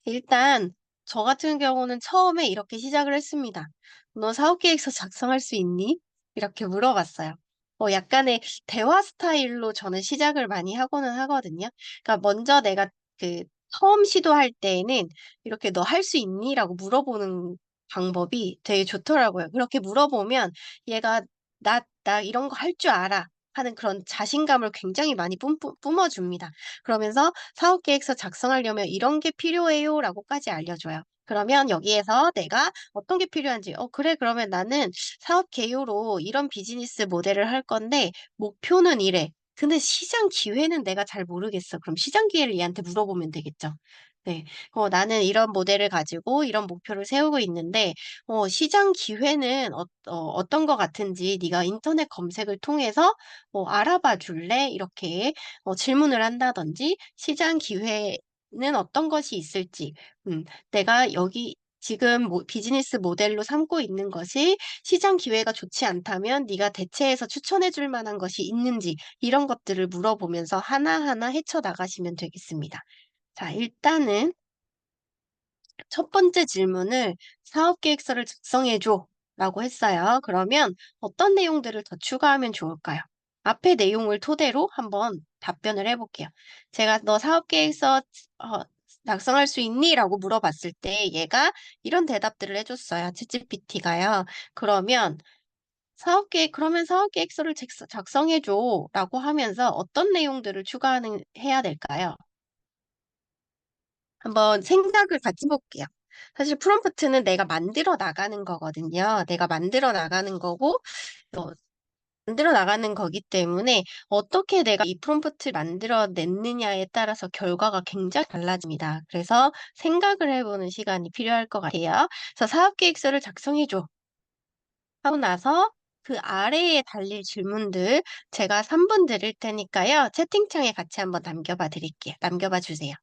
일단 저 같은 경우는 처음에 이렇게 시작을 했습니다. "너 사업 계획서 작성할 수 있니?" 이렇게 물어봤어요. 약간의 대화 스타일로 저는 시작을 많이 하고는 하거든요. 그러니까 먼저 내가 그 처음 시도할 때에는 이렇게 "너 할 수 있니?"라고 물어보는 방법이 되게 좋더라고요. 그렇게 물어보면 얘가 "나 이런 거 할 줄 알아." 하는 그런 자신감을 굉장히 많이 뿜어 줍니다. 그러면서 "사업 계획서 작성하려면 이런 게 필요해요."라고까지 알려줘요. 그러면 여기에서 내가 어떤 게 필요한지 그래 그러면 나는 사업 개요로 이런 비즈니스 모델을 할 건데 목표는 이래. 근데 시장 기회는 내가 잘 모르겠어." 그럼 시장 기회를 얘한테 물어보면 되겠죠. 네. "나는 이런 모델을 가지고 이런 목표를 세우고 있는데 시장 기회는 어떤 것 같은지 네가 인터넷 검색을 통해서 알아봐 줄래?" 이렇게 질문을 한다든지 시장 기회는 어떤 것이 있을지 내가 여기 지금 비즈니스 모델로 삼고 있는 것이 시장 기회가 좋지 않다면 네가 대체해서 추천해 줄 만한 것이 있는지 이런 것들을 물어보면서 하나하나 헤쳐 나가시면 되겠습니다. 자, 일단은 첫 번째 질문을 "사업 계획서를 작성해 줘."라고 했어요. 그러면 어떤 내용들을 더 추가하면 좋을까요? 앞의 내용을 토대로 한번 답변을 해 볼게요. 제가 "너 사업 계획서 어 작성할 수 있니?"라고 물어봤을 때 얘가 이런 대답들을 해 줬어요, 챗GPT가요. 그러면 "사업 계획서를 작성해 줘."라고 하면서 어떤 내용들을 추가하는 해야 될까요? 한번 생각을 같이 해 볼게요. 사실 프롬프트는 내가 만들어 나가는 거거든요. 내가 만들어 나가는 거고 어 만들어 나가는 거기 때문에 어떻게 내가 이 프롬프트를 만들어 냈느냐에 따라서 결과가 굉장히 달라집니다. 그래서 생각을 해 보는 시간이 필요할 것 같아요. 그래서 "사업 계획서를 작성해 줘." 하고 나서 그 아래에 달릴 질문들 제가 3분 드릴 테니까요. 채팅창에 같이 한번 남겨 봐 주세요.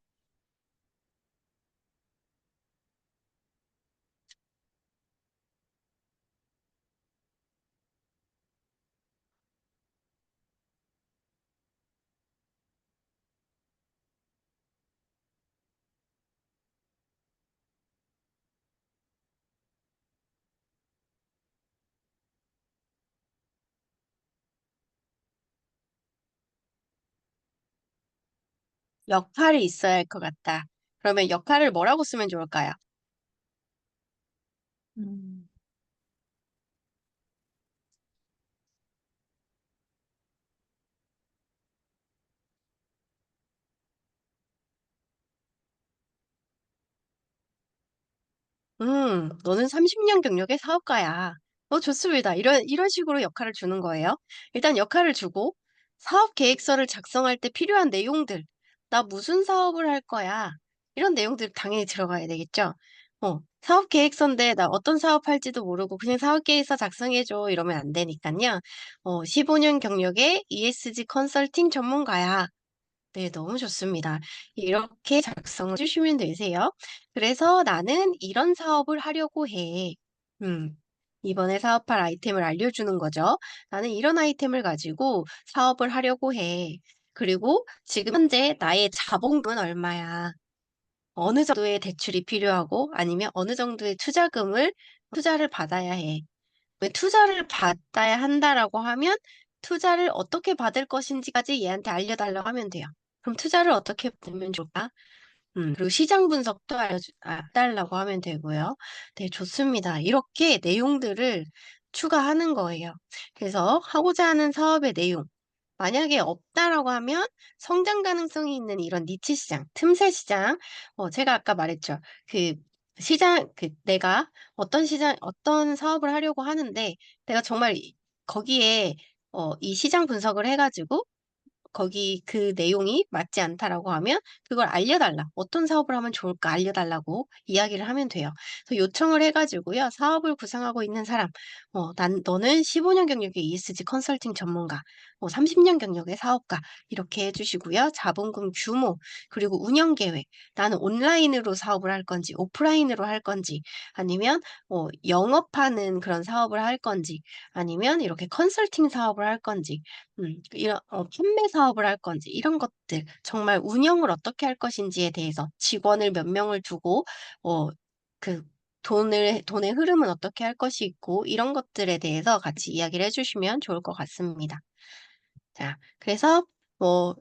역할이 있어야 할 것 같다. 그러면 역할을 뭐라고 쓰면 좋을까요? 음. 너는 30년 경력의 사업가야. 좋습니다. 이런 식으로 역할을 주는 거예요. 일단 역할을 주고, 사업 계획서를 작성할 때 필요한 내용들, 나 무슨 사업을 할 거야. 이런 내용들 당연히 들어가야 되겠죠. 사업 계획서인데 나 어떤 사업 할지도 모르고 그냥 사업 계획서 작성해줘. 이러면 안 되니까요. 15년 경력의 ESG 컨설팅 전문가야. 네, 너무 좋습니다. 이렇게 작성을 주시면 되세요. 그래서 나는 이런 사업을 하려고 해. 음, 이번에 사업할 아이템을 알려주는 거죠. 나는 이런 아이템을 가지고 사업을 하려고 해. 그리고 지금 현재 나의 자본금은 얼마야? 어느 정도의 대출이 필요하고 아니면 어느 정도의 투자를 받아야 해. 왜 투자를 받아야 한다라고 하면 투자를 어떻게 받을 것인지까지 얘한테 알려달라고 하면 돼요. 그럼 투자를 어떻게 받으면 좋을까? 그리고 시장 분석도 알려달라고 하면 되고요. 네, 좋습니다. 이렇게 내용들을 추가하는 거예요. 그래서 하고자 하는 사업의 내용, 만약에 없다라고 하면 성장 가능성이 있는 이런 니치 시장, 틈새 시장, 제가 아까 말했죠. 그 내가 어떤 사업을 하려고 하는데, 내가 정말 거기에, 이 시장 분석을 해가지고, 거기 그 내용이 맞지 않다라고 하면 그걸 알려달라. 어떤 사업을 하면 좋을까 알려달라고 이야기를 하면 돼요. 그래서 요청을 해가지고요. 사업을 구상하고 있는 사람, 너는 15년 경력의 ESG 컨설팅 전문가, 30년 경력의 사업가 이렇게 해주시고요. 자본금 규모 그리고 운영 계획. 나는 온라인으로 사업을 할 건지 오프라인으로 할 건지 아니면 영업하는 그런 사업을 할 건지 아니면 이렇게 컨설팅 사업을 할 건지 이런 판매 사업을 할 건지 이런 것들 정말 운영을 어떻게 할 것인지에 대해서 직원을 몇 명을 두고 어, 그 돈의 흐름은 어떻게 할 것이 있고 이런 것들에 대해서 같이 이야기를 해주시면 좋을 것 같습니다. 자, 그래서 뭐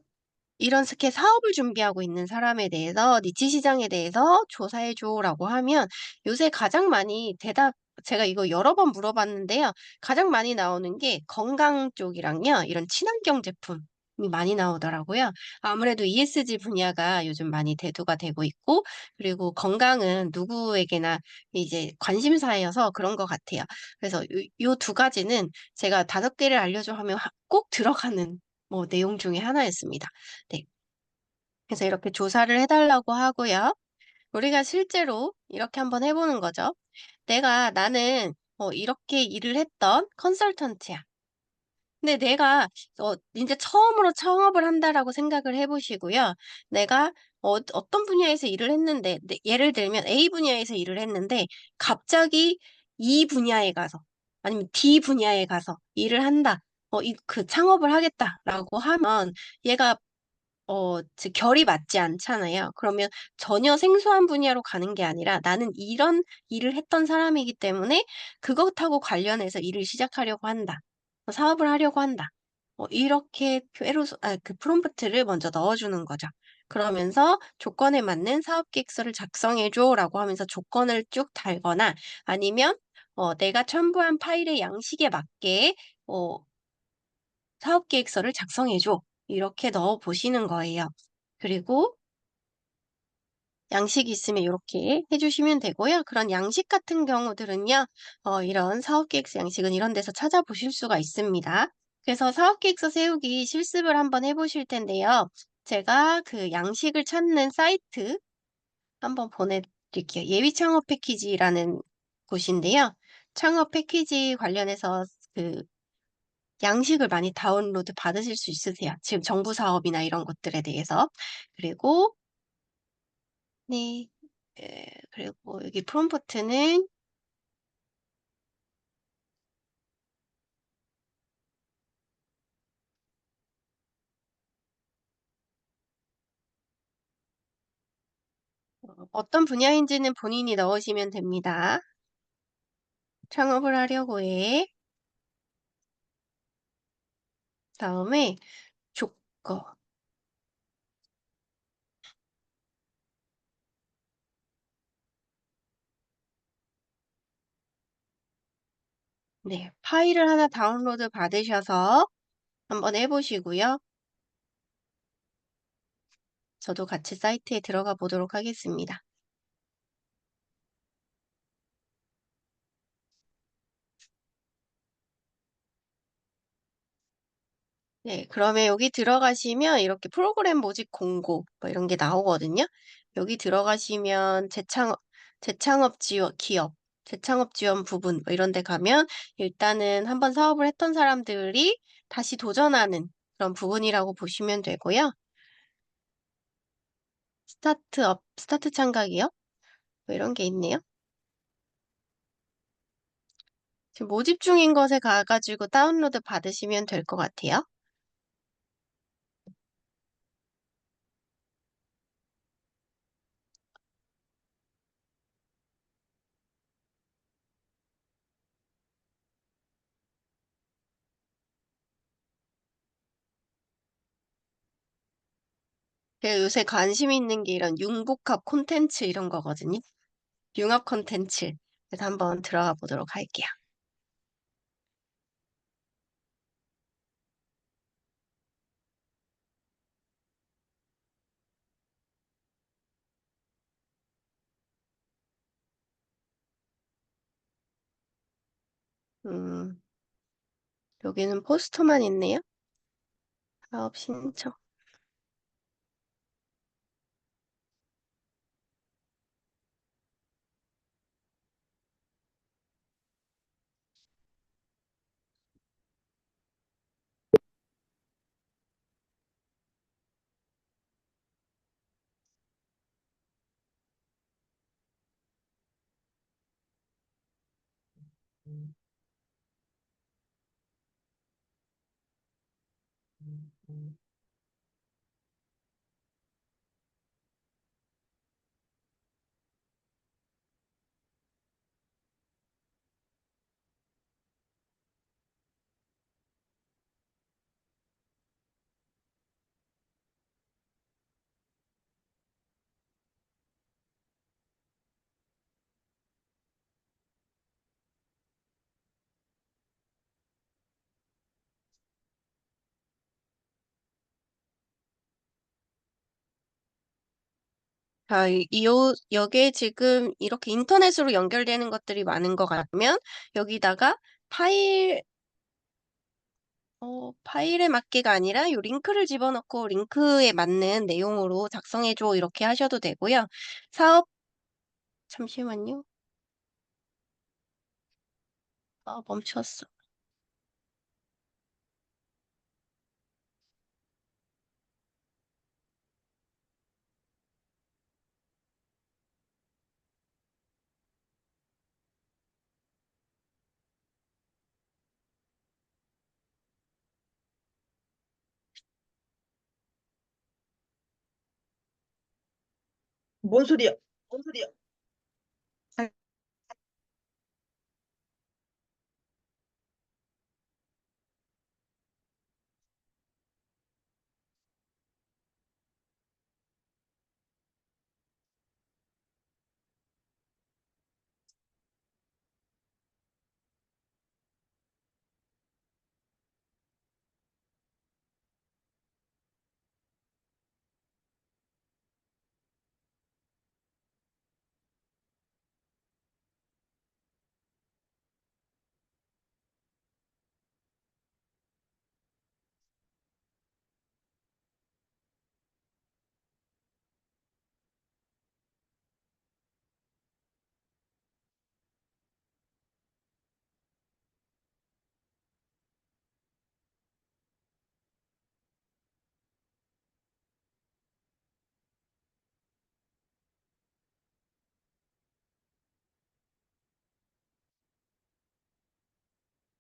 이렇게 사업을 준비하고 있는 사람에 대해서 니치 시장에 대해서 조사해 줘라고 하면 요새 가장 많이 제가 이거 여러 번 물어봤는데요. 가장 많이 나오는 게 건강 쪽이랑요. 이런 친환경 제품이 많이 나오더라고요. 아무래도 ESG 분야가 요즘 많이 대두가 되고 있고 그리고 건강은 누구에게나 이제 관심사여서 그런 것 같아요. 그래서 요 두 가지는 제가 5개를 알려줘 하면 꼭 들어가는 내용 중에 하나였습니다. 네. 그래서 이렇게 조사를 해달라고 하고요. 우리가 실제로 이렇게 한번 해보는 거죠. 나는 이렇게 일을 했던 컨설턴트야. 근데 내가 이제 처음으로 창업을 한다라고 생각을 해보시고요. 내가 어떤 분야에서 일을 했는데, 예를 들면 A 분야에서 일을 했는데, 갑자기 E 분야에 가서, 아니면 D 분야에 가서 일을 한다. 그 창업을 하겠다라고 하면 얘가 즉 결이 맞지 않잖아요. 그러면 전혀 생소한 분야로 가는 게 아니라 나는 이런 일을 했던 사람이기 때문에 그것하고 관련해서 일을 시작하려고 한다. 사업을 하려고 한다. 이렇게 그 프롬프트를 먼저 넣어주는 거죠. 그러면서 조건에 맞는 사업 계획서를 작성해줘라고 하면서 조건을 쭉 달거나 아니면 내가 첨부한 파일의 양식에 맞게 어, 사업 계획서를 작성해줘. 이렇게 넣어 보시는 거예요. 그리고 양식이 있으면 이렇게 해주시면 되고요. 그런 양식 같은 경우들은요, 이런 사업계획서 양식은 이런 데서 찾아보실 수가 있습니다. 그래서 사업계획서 세우기 실습을 한번 해보실 텐데요. 제가 그 양식을 찾는 사이트 한번 보내드릴게요. 예비 창업 패키지라는 곳인데요. 창업 패키지 관련해서 그 양식을 많이 다운로드 받으실 수 있으세요. 지금 정부 사업이나 이런 것들에 대해서. 그리고 네. 그리고 여기 프롬프트는 어떤 분야인지는 본인이 넣으시면 됩니다. 창업을 하려고 해. 다음에 조건. 네, 파일을 하나 다운로드 받으셔서 한번 해보시고요. 저도 같이 사이트에 들어가 보도록 하겠습니다. 네, 그러면 여기 들어가시면 이렇게 프로그램 모집 공고 뭐 이런 게 나오거든요. 여기 들어가시면 재창업 지원 기업, 재창업 지원 부분 뭐 이런 데 가면 일단은 한번 사업을 했던 사람들이 다시 도전하는 그런 부분이라고 보시면 되고요. 스타트업, 스타트 창각이요? 뭐 이런 게 있네요. 지금 모집 중인 것에 가가지고 다운로드 받으시면 될 것 같아요. 제가 요새 관심 있는 게 이런 융복합 콘텐츠 이런 거거든요. 융합 콘텐츠. 그래서 한번 들어가 보도록 할게요. 음, 여기는 포스터만 있네요. 사업 신청. 자, 여기에 지금 이렇게 인터넷으로 연결되는 것들이 많은 것 같으면 여기다가 파일, 파일에 맞게가 아니라 요 링크를 집어넣고 링크에 맞는 내용으로 작성해줘 이렇게 하셔도 되고요. 사업, 잠시만요. 멈췄어. 뭔 소리야? 뭔 소리야?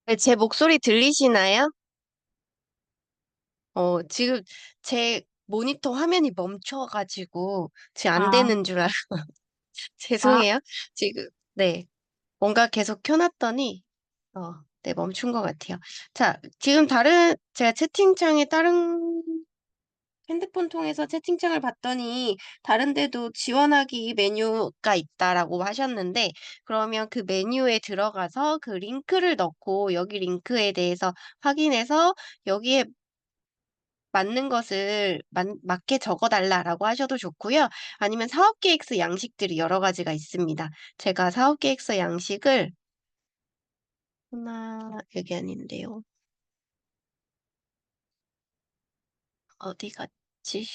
네, 제 목소리 들리시나요? 지금 제 모니터 화면이 멈춰가지고 지금 안 아, 되는 줄 알아. 아, 죄송해요. 지금, 네. 뭔가 계속 켜놨더니, 네, 멈춘 것 같아요. 자, 지금 제가 채팅창에 다른 핸드폰 통해서 채팅창을 봤더니 다른 데도 지원하기 메뉴가 있다라고 하셨는데 그러면 그 메뉴에 들어가서 그 링크를 넣고 여기 링크에 대해서 확인해서 여기에 맞는 것을 맞게 적어 달라라고 하셔도 좋고요. 아니면 사업 계획서 양식들이 여러 가지가 있습니다. 제가 사업 계획서 양식을 하나 여기 아닌데요. 어디 갔지?